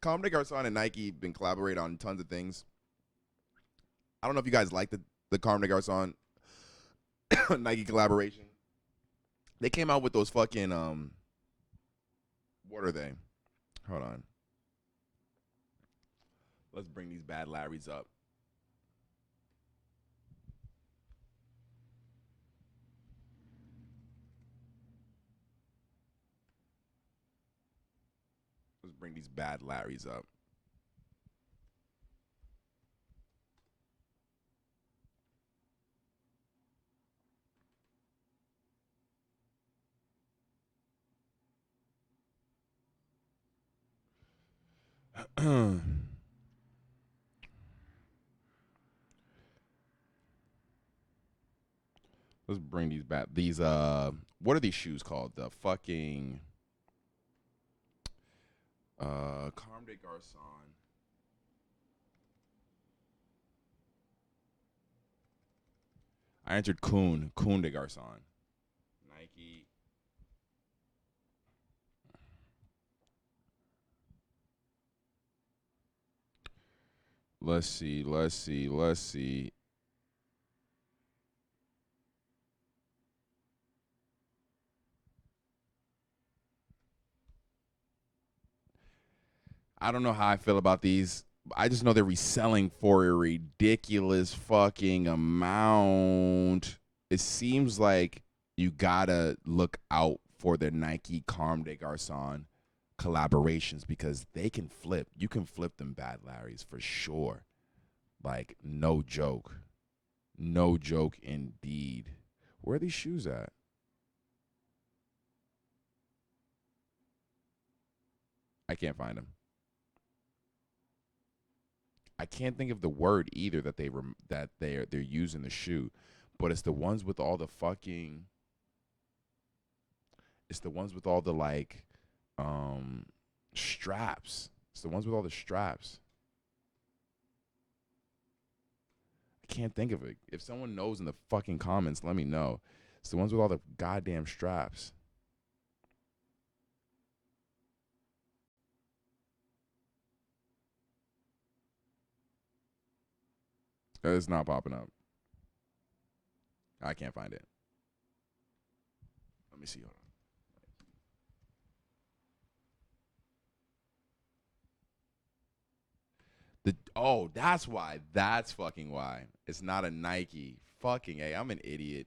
Comme des Garçons and Nike been collaborating on tons of things. I don't know if you guys like the Comme des Garçons Nike collaboration. They came out with those fucking what are they? Hold on. Let's bring these bad Larrys up. Let's bring these bad Larrys up. Let's bring these back. These what are these shoes called? The fucking Comme des Garçons. I entered Comme des Garçons. Nike. Let's see. Let's see. Let's see. I don't know how I feel about these. I just know they're reselling for a ridiculous fucking amount. It seems like you gotta look out for the Nike Comme des Garçons collaborations because they can flip. You can flip them bad Larrys for sure. Like, no joke. No joke indeed. Where are these shoes at? I can't find them. I can't think of the word either that they're using the shoe, but it's the ones with all the fucking. It's the ones with all the like, um, straps. It's the ones with all the straps. I can't think of it. If someone knows in the fucking comments, let me know. It's the ones with all the goddamn straps. It's not popping up. I can't find it. Let me see. Hold on. That's why. That's fucking why. It's not a Nike. Fucking hey, I'm an idiot.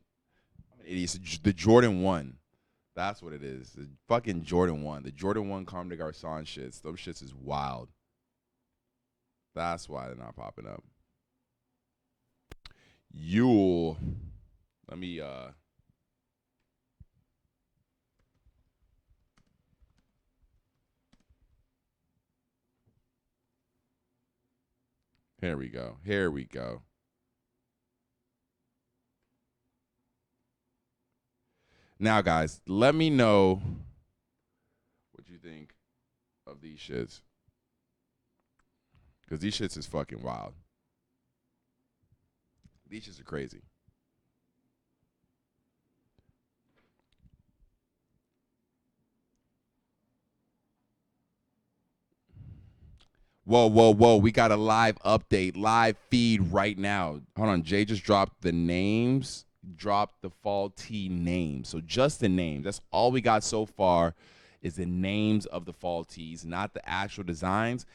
I'm an idiot. It's the Jordan 1. That's what it is. The fucking Jordan 1. The Jordan 1 Comme des Garçons shits. Those shits is wild. That's why they're not popping up. Yule. Let me Here we go. Here we go. Now, guys, let me know what you think of these shits. Because these shits is fucking wild. These shits are crazy. Whoa, whoa, whoa. We got a live update, live feed right now. Hold on. Jay just dropped the names, dropped the fall tee names. So just the names. That's all we got so far is the names of the fall tees, not the actual designs.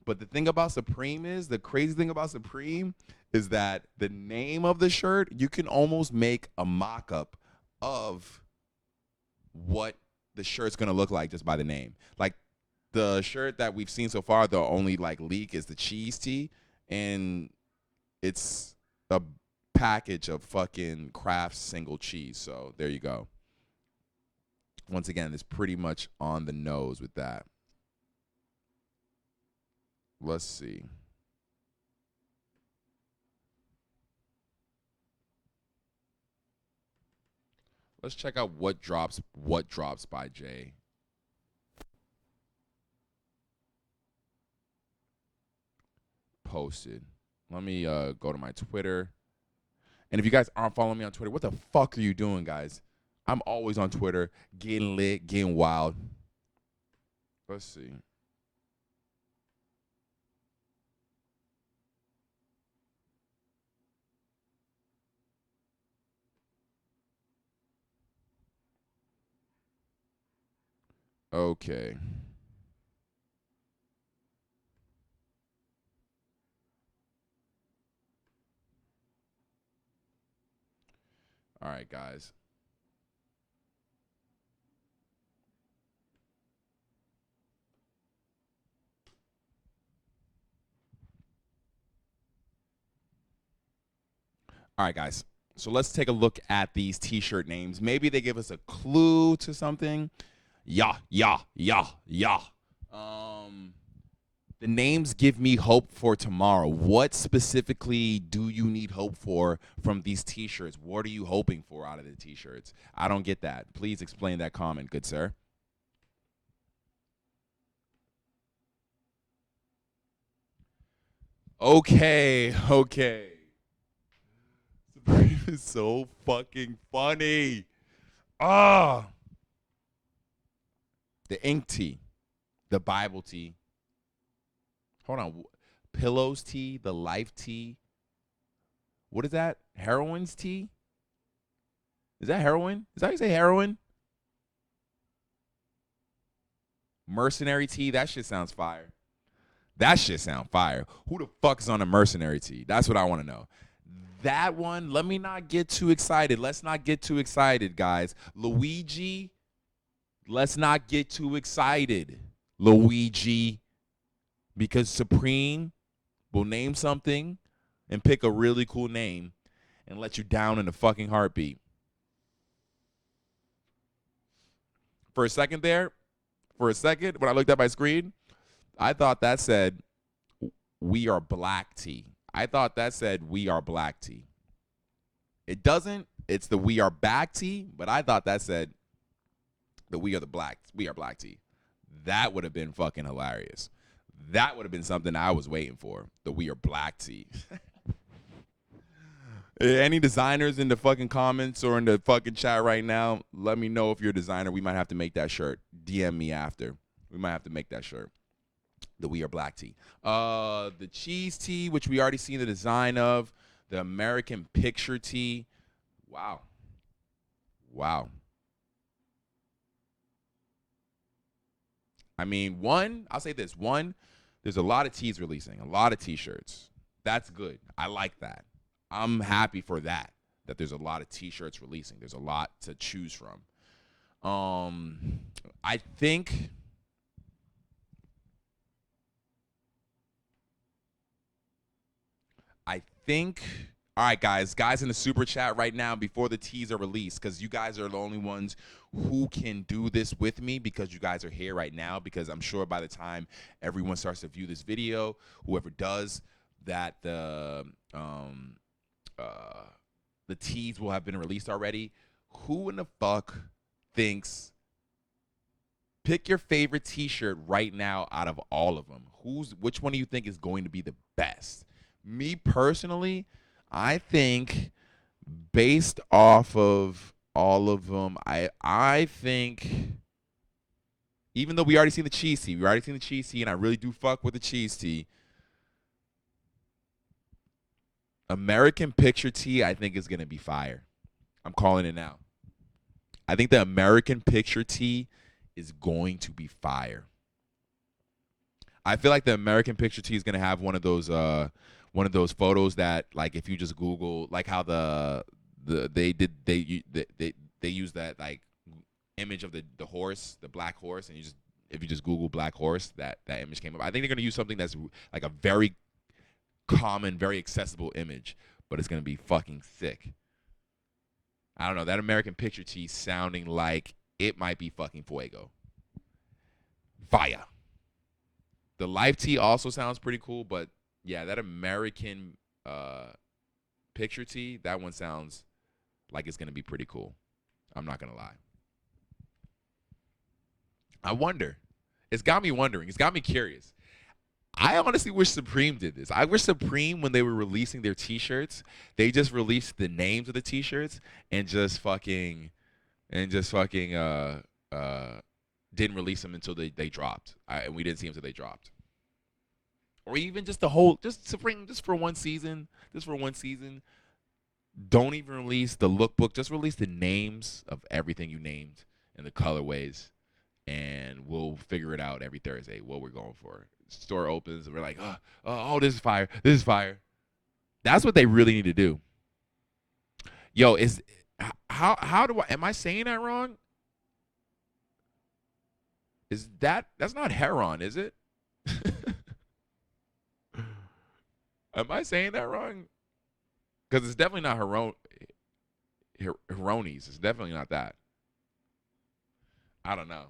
But the thing about Supreme is, the crazy thing about Supreme is that the name of the shirt, you can almost make a mock up of what the shirt's going to look like just by the name. Like, the shirt that we've seen so far, the only like leak is the cheese tee, and it's a package of fucking Kraft single cheese. So there you go. Once again, it's pretty much on the nose with that. Let's see. Let's check out what drops by Jay. Posted. Let me go to my Twitter. And if you guys aren't following me on Twitter, what the fuck are you doing, guys? I'm always on Twitter, getting lit, getting wild. Let's see. Okay. All right, guys. All right, guys. So let's take a look at these T-shirt names. Maybe they give us a clue to something. Yeah, yeah, yeah, yeah. Um, the names give me hope for tomorrow. What specifically do you need hope for from these T-shirts? What are you hoping for out of the T-shirts? I don't get that. Please explain that comment, good sir. Okay, okay. Supreme is so fucking funny. Ah, the ink tee, the Bible tee. Hold on. Pillows tea, the Life tea. What is that? Heroin's tea? Is that heroin? Is that how you say heroin? Mercenary tea? That shit sounds fire. That shit sound fire. Who the fuck is on a mercenary tee? That's what I want to know. That one, let me not get too excited. Let's not get too excited, guys. Luigi, let's not get too excited. Luigi, because Supreme will name something and pick a really cool name and let you down in a fucking heartbeat. For a second, when I looked at my screen, I thought that said, we are black tea. I thought that said, we are black tea. It doesn't. It's the we are back tea, but I thought that said that we are black tea. That would have been fucking hilarious. That would have been something I was waiting for. The we are black tea. Any designers in the fucking comments or in the fucking chat right now, let me know if you're a designer. We might have to make that shirt. DM me after. We might have to make that shirt. The we are black tea. The cheese tea, which we already seen the design of. The American picture tea. Wow. I mean, I'll say this. There's a lot of teas releasing, a lot of t-shirts. That's good. I like that. I'm happy for that there's a lot of t-shirts releasing. There's a lot to choose from. I think all right, guys in the super chat right now before the teas are released, because you guys are the only ones who can do this with me, because you guys are here right now, because I'm sure by the time everyone starts to view this video, whoever does that, the teas will have been released already. Who in the fuck thinks, pick your favorite t-shirt right now out of all of them? Which one do you think is going to be the best? Me personally, I think based off of all of them, I think, even though we already seen the cheese tea, and I really do fuck with the cheese tea, American picture tea I think is going to be fire. I'm calling it now. I think the American picture tea is going to be fire. I feel like the American picture tea is going to have one of those photos that, like, if you just Google, like how they use that like image of the horse, the black horse, and if you just Google black horse, that image came up. I think they're going to use something that's like a very common, very accessible image, but it's going to be fucking sick. I don't know, that American picture tea sounding like it might be fucking fuego. Fire. The Life tea also sounds pretty cool, but yeah, that American picture tee, that one sounds like it's going to be pretty cool. I'm not going to lie. I wonder. It's got me wondering. It's got me curious. I honestly wish Supreme did this. I wish Supreme, when they were releasing their t-shirts, they just released the names of the t-shirts and just fucking didn't release them until they dropped. And we didn't see them until they dropped. Or even just Supreme, just for one season. Don't even release the lookbook. Just release the names of everything you named and the colorways, and we'll figure it out every Thursday what we're going for. Store opens, and we're like, oh, this is fire. This is fire. That's what they really need to do. Yo, how do am I saying that wrong? That's not Heron, is it? Am I saying that wrong? Because it's definitely not Heronis. It's definitely not that. I don't know.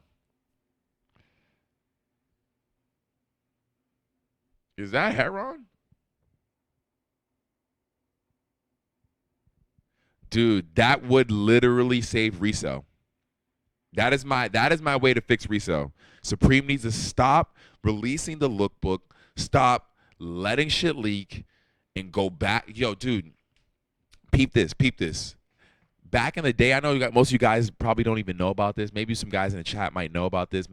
Is that Heron? Dude, that would literally save resale. That is my way to fix resale. Supreme needs to stop releasing the lookbook, stop letting shit leak, and go back. Yo, dude, peep this. Back in the day, I know most of you guys probably don't even know about this. Maybe some guys in the chat might know about this.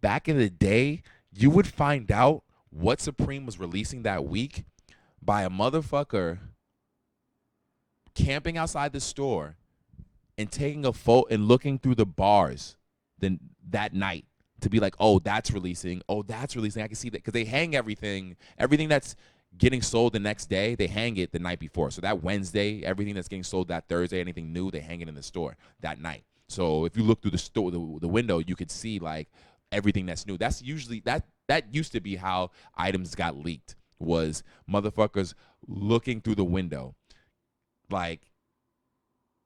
Back in the day, you would find out what Supreme was releasing that week by a motherfucker camping outside the store and taking a photo and looking through the bars then that night to be like, oh, that's releasing. Oh, that's releasing. I can see that because they hang everything that's getting sold the next day, they hang it the night before. So that Wednesday, everything that's getting sold that Thursday, anything new, they hang it in the store that night. So if you look through the store, the window, you could see like everything that's new. That's usually that used to be how items got leaked, was motherfuckers looking through the window. Like,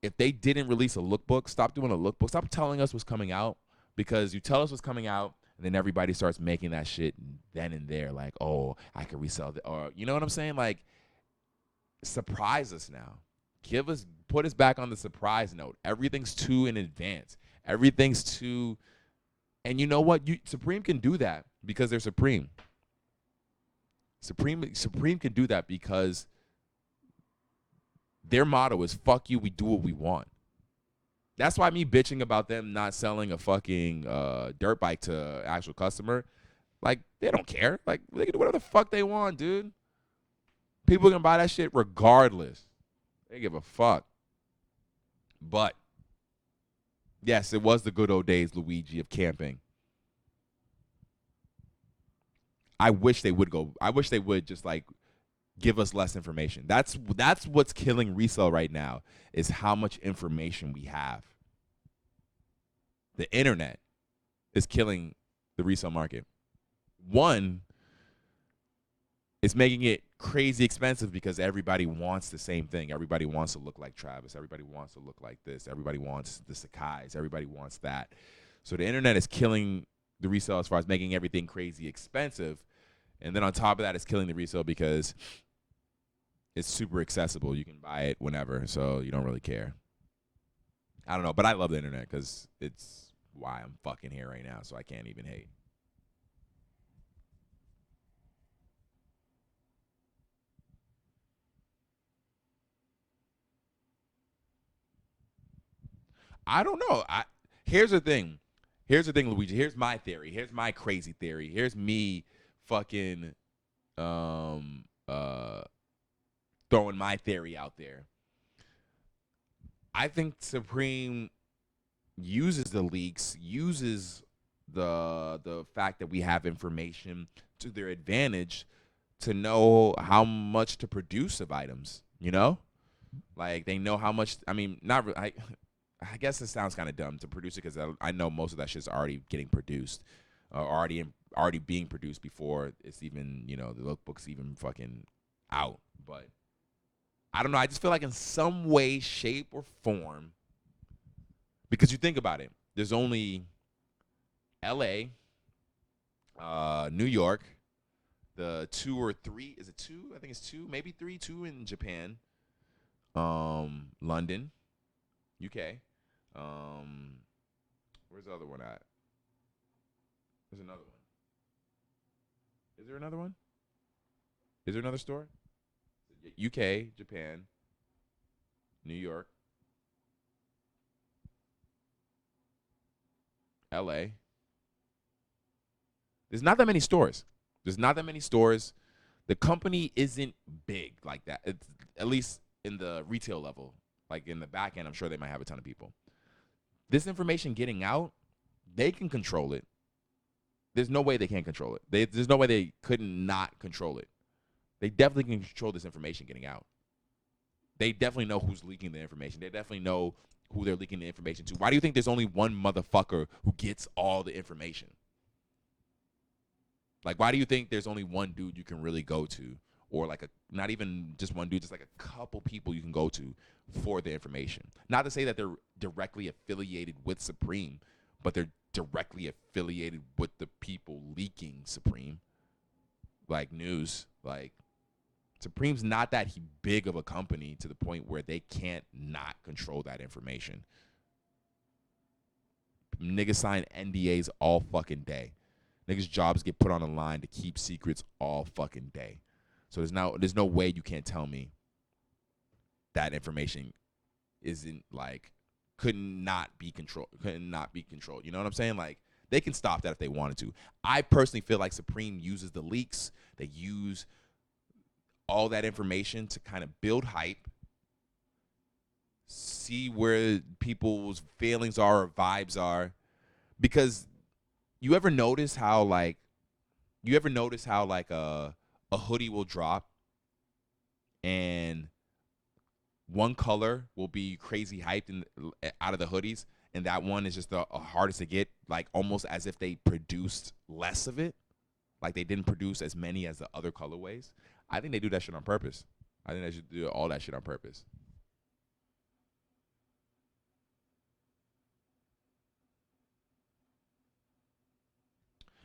if they didn't release a lookbook, stop doing a lookbook. Stop telling us what's coming out, because you tell us what's coming out, and then everybody starts making that shit then and there. Like, oh, I could resell it, or you know what I'm saying? Like, surprise us now. Put us back on the surprise note. Everything's too in advance. Everything's too, and you know what? Supreme can do that because they're Supreme. Supreme can do that because their motto is fuck you, we do what we want. That's why me bitching about them not selling a fucking dirt bike to actual customer, like, they don't care. Like, they can do whatever the fuck they want, dude. People can buy that shit regardless. They give a fuck. But yes, it was the good old days, Luigi, of camping. I wish they would just like give us less information. That's what's killing resale right now, is how much information we have. The internet is killing the resale market. One, it's making it crazy expensive because everybody wants the same thing. Everybody wants to look like Travis. Everybody wants to look like this. Everybody wants the Sakai's. Everybody wants that. So the internet is killing the resale as far as making everything crazy expensive. And then on top of that, it's killing the resale because it's super accessible. You can buy it whenever, so you don't really care. I don't know, but I love the internet because it's why I'm fucking here right now, so I can't even hate. I don't know. Here's the thing. Here's the thing, Luigi. Here's my theory. Here's my crazy theory. Here's me fucking um uh throwing my theory out there. I think Supreme uses the leaks, uses the fact that we have information to their advantage to know how much to produce of items, you know? Like, they know how much, I mean, not I guess it sounds kind of dumb to produce it because I know most of that shit's already getting produced, already being produced before it's even, the lookbook's even fucking out. But I don't know. I just feel like in some way, shape, or form, because you think about it, there's only L.A., New York, the 2 or 3. Is it 2? I think it's 2, maybe 3. 2 in Japan, London, UK. Where's the other one at? There's another one. Is there another one? Is there another store? UK, Japan, New York, LA. There's not that many stores. The company isn't big like that. It's, at least in the retail level. Like in the back end, I'm sure they might have a ton of people. This information getting out, they can control it. There's no way they can't control it. There's no way they couldn't not control it. They definitely can control this information getting out. They definitely know who's leaking the information. They definitely know who they're leaking the information to. Why do you think there's only one motherfucker who gets all the information? Like, why do you think there's only one dude you can really go to? Or like not even just one dude, just like a couple people you can go to for the information. Not to say that they're directly affiliated with Supreme, but they're directly affiliated with the people leaking Supreme. Like news, like Supreme's not that big of a company to the point where they can't not control that information. Niggas sign NDAs all fucking day. Niggas' jobs get put on the line to keep secrets all fucking day. So there's no way you can't tell me that information isn't like could not be controlled. You know what I'm saying? Like, They can stop that if they wanted to. I personally feel like Supreme uses the leaks. They use all that information to kind of build hype, see where people's feelings are or vibes are. Because you ever notice how like a hoodie will drop and one color will be crazy hyped out of the hoodies, and that one is just the hardest to get, like almost as if they produced less of it, like they didn't produce as many as the other colorways. I think they do that shit on purpose. I think they should do all that shit on purpose.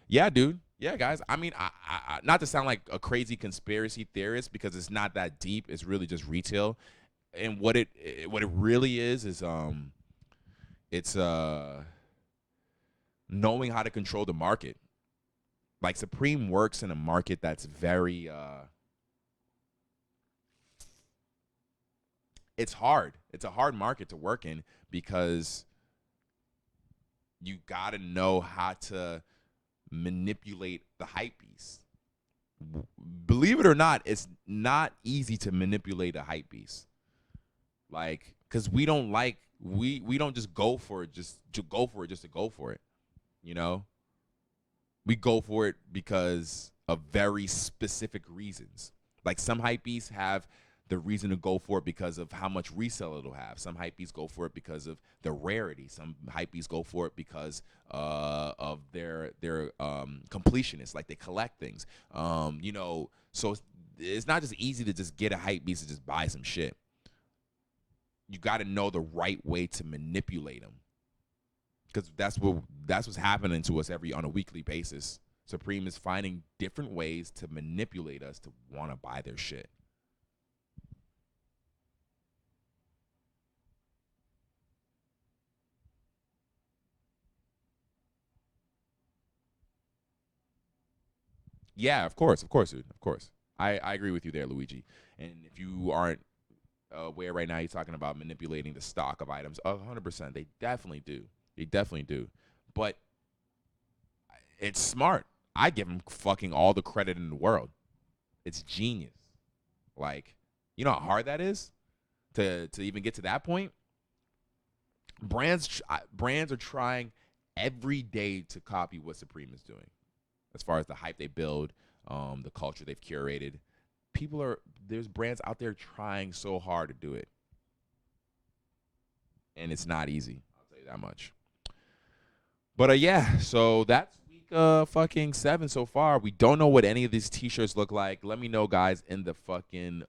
Yeah, dude. Yeah, guys. I mean, not to sound like a crazy conspiracy theorist because it's not that deep. It's really just retail, and what it really is it's knowing how to control the market. Like Supreme works in a market that's very it's hard. It's a hard market to work in because you got to know how to manipulate the hype beast. Believe it or not, it's not easy to manipulate a hype beast. Like, cause we don't just go for it just to go for it just to go for it. You know, we go for it because of very specific reasons. Like some hype beasts have the reason to go for it because of how much resale it'll have. Some hype beasts go for it because of the rarity. Some hype beasts go for it because of their completionists, like they collect things. So it's not just easy to just get a hype beast and just buy some shit. You got to know the right way to manipulate them, because that's what's happening to us every on a weekly basis. Supreme is finding different ways to manipulate us to want to buy their shit. Yeah, of course, dude, of course. I agree with you there, Luigi. And if you aren't aware right now, you're talking about manipulating the stock of items. 100%, they definitely do. They definitely do. But it's smart. I give them fucking all the credit in the world. It's genius. Like, you know how hard that is to even get to that point. Brands are trying every day to copy what Supreme is doing, as far as the hype they build, the culture they've curated. There's brands out there trying so hard to do it, and it's not easy. I'll tell you that much. But yeah, so that's week fucking 7 so far. We don't know what any of these t-shirts look like. Let me know, guys, in the fucking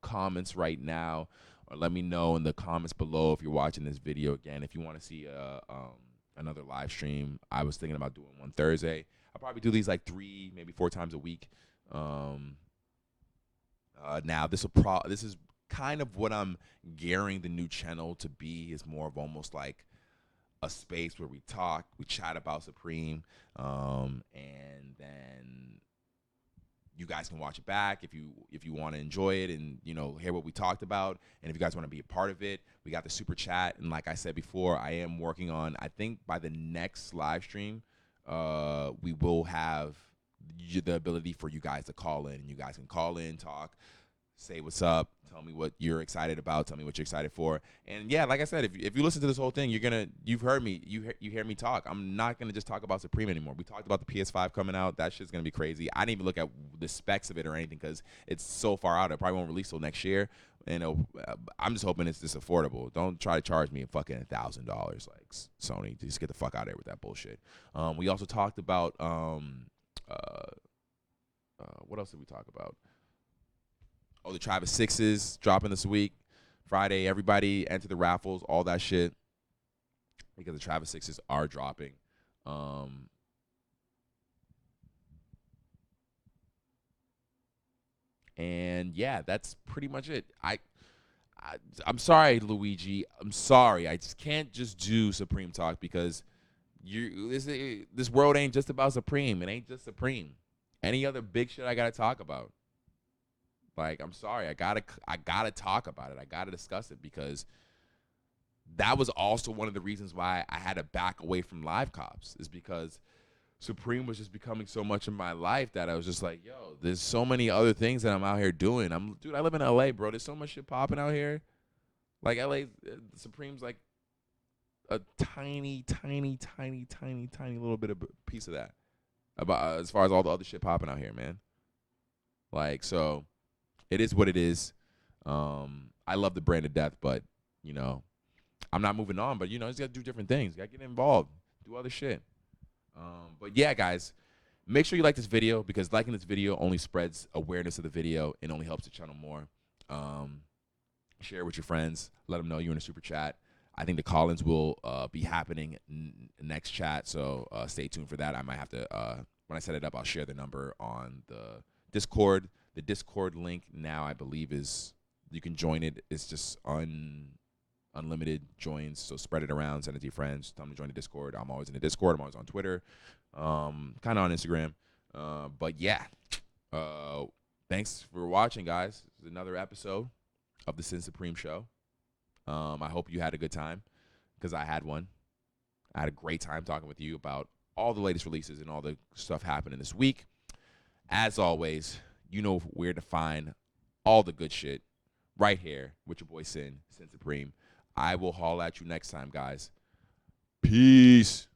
comments right now, or let me know in the comments below if you're watching this video again. If you want to see another live stream, I was thinking about doing one Thursday. I'll probably do these like 3, maybe 4 times a week. Now this is kind of what I'm gearing the new channel to be. Is more of almost like a space where we chat about Supreme, and then you guys can watch it back if you want to enjoy it and hear what we talked about. And if you guys want to be a part of it, we got the super chat. And like I said before, I am working on, I think by the next live stream, we will have the ability for you guys to call in, and you guys can call in, talk, say what's up, tell me what you're excited about, tell me what you're excited for. And yeah, like I said, if you listen to this whole thing, you've heard me, you hear me talk. I'm not gonna just talk about Supreme anymore. We talked about the PS5 coming out. That shit's gonna be crazy. I didn't even look at the specs of it or anything because it's so far out. It probably won't release till next year. And I'm just hoping it's just affordable. Don't try to charge me fucking $1,000 like Sony. Just get the fuck out of there with that bullshit. We also talked about what else did we talk about? Oh, the Travis Sixes dropping this week, Friday. Everybody enter the raffles, all that shit, because the Travis Sixes are dropping. And yeah, that's pretty much it. I'm sorry, Luigi. I'm sorry. I just can't just do Supreme Talk because this world ain't just about Supreme. It ain't just Supreme. Any other big shit I gotta talk about. Like, I'm sorry, I gotta talk about it. I gotta discuss it because that was also one of the reasons why I had to back away from Live Cops, is because Supreme was just becoming so much in my life that I was just like, yo, there's so many other things that I'm out here doing. Dude, I live in LA, bro. There's so much shit popping out here. Like LA, Supreme's like a tiny, tiny, tiny, tiny, tiny little bit of piece of that. About as far as all the other shit popping out here, man. Like, so it is what it is. I love the brand to death, but you know, I'm not moving on. But you know, you got to do different things. You got to get involved, do other shit. But yeah, guys, make sure you like this video, because liking this video only spreads awareness of the video and only helps the channel more. Share it with your friends. Let them know you're in a super chat. I think the call-ins will be happening next chat, so stay tuned for that. I might have to, when I set it up, I'll share the number on the Discord. The Discord link now, I believe, is you can join it. It's just unlimited joins, so spread it around, send it to your friends, tell them to join the Discord. I'm always in the Discord. I'm always on Twitter, kind of on Instagram. But yeah, thanks for watching, guys. This is another episode of the Sin Supreme Show. I hope you had a good time, because I had one. I had a great time talking with you about all the latest releases and all the stuff happening this week. As always, you know where to find all the good shit right here with your boy Sin Supreme. I will haul at you next time, guys. Peace.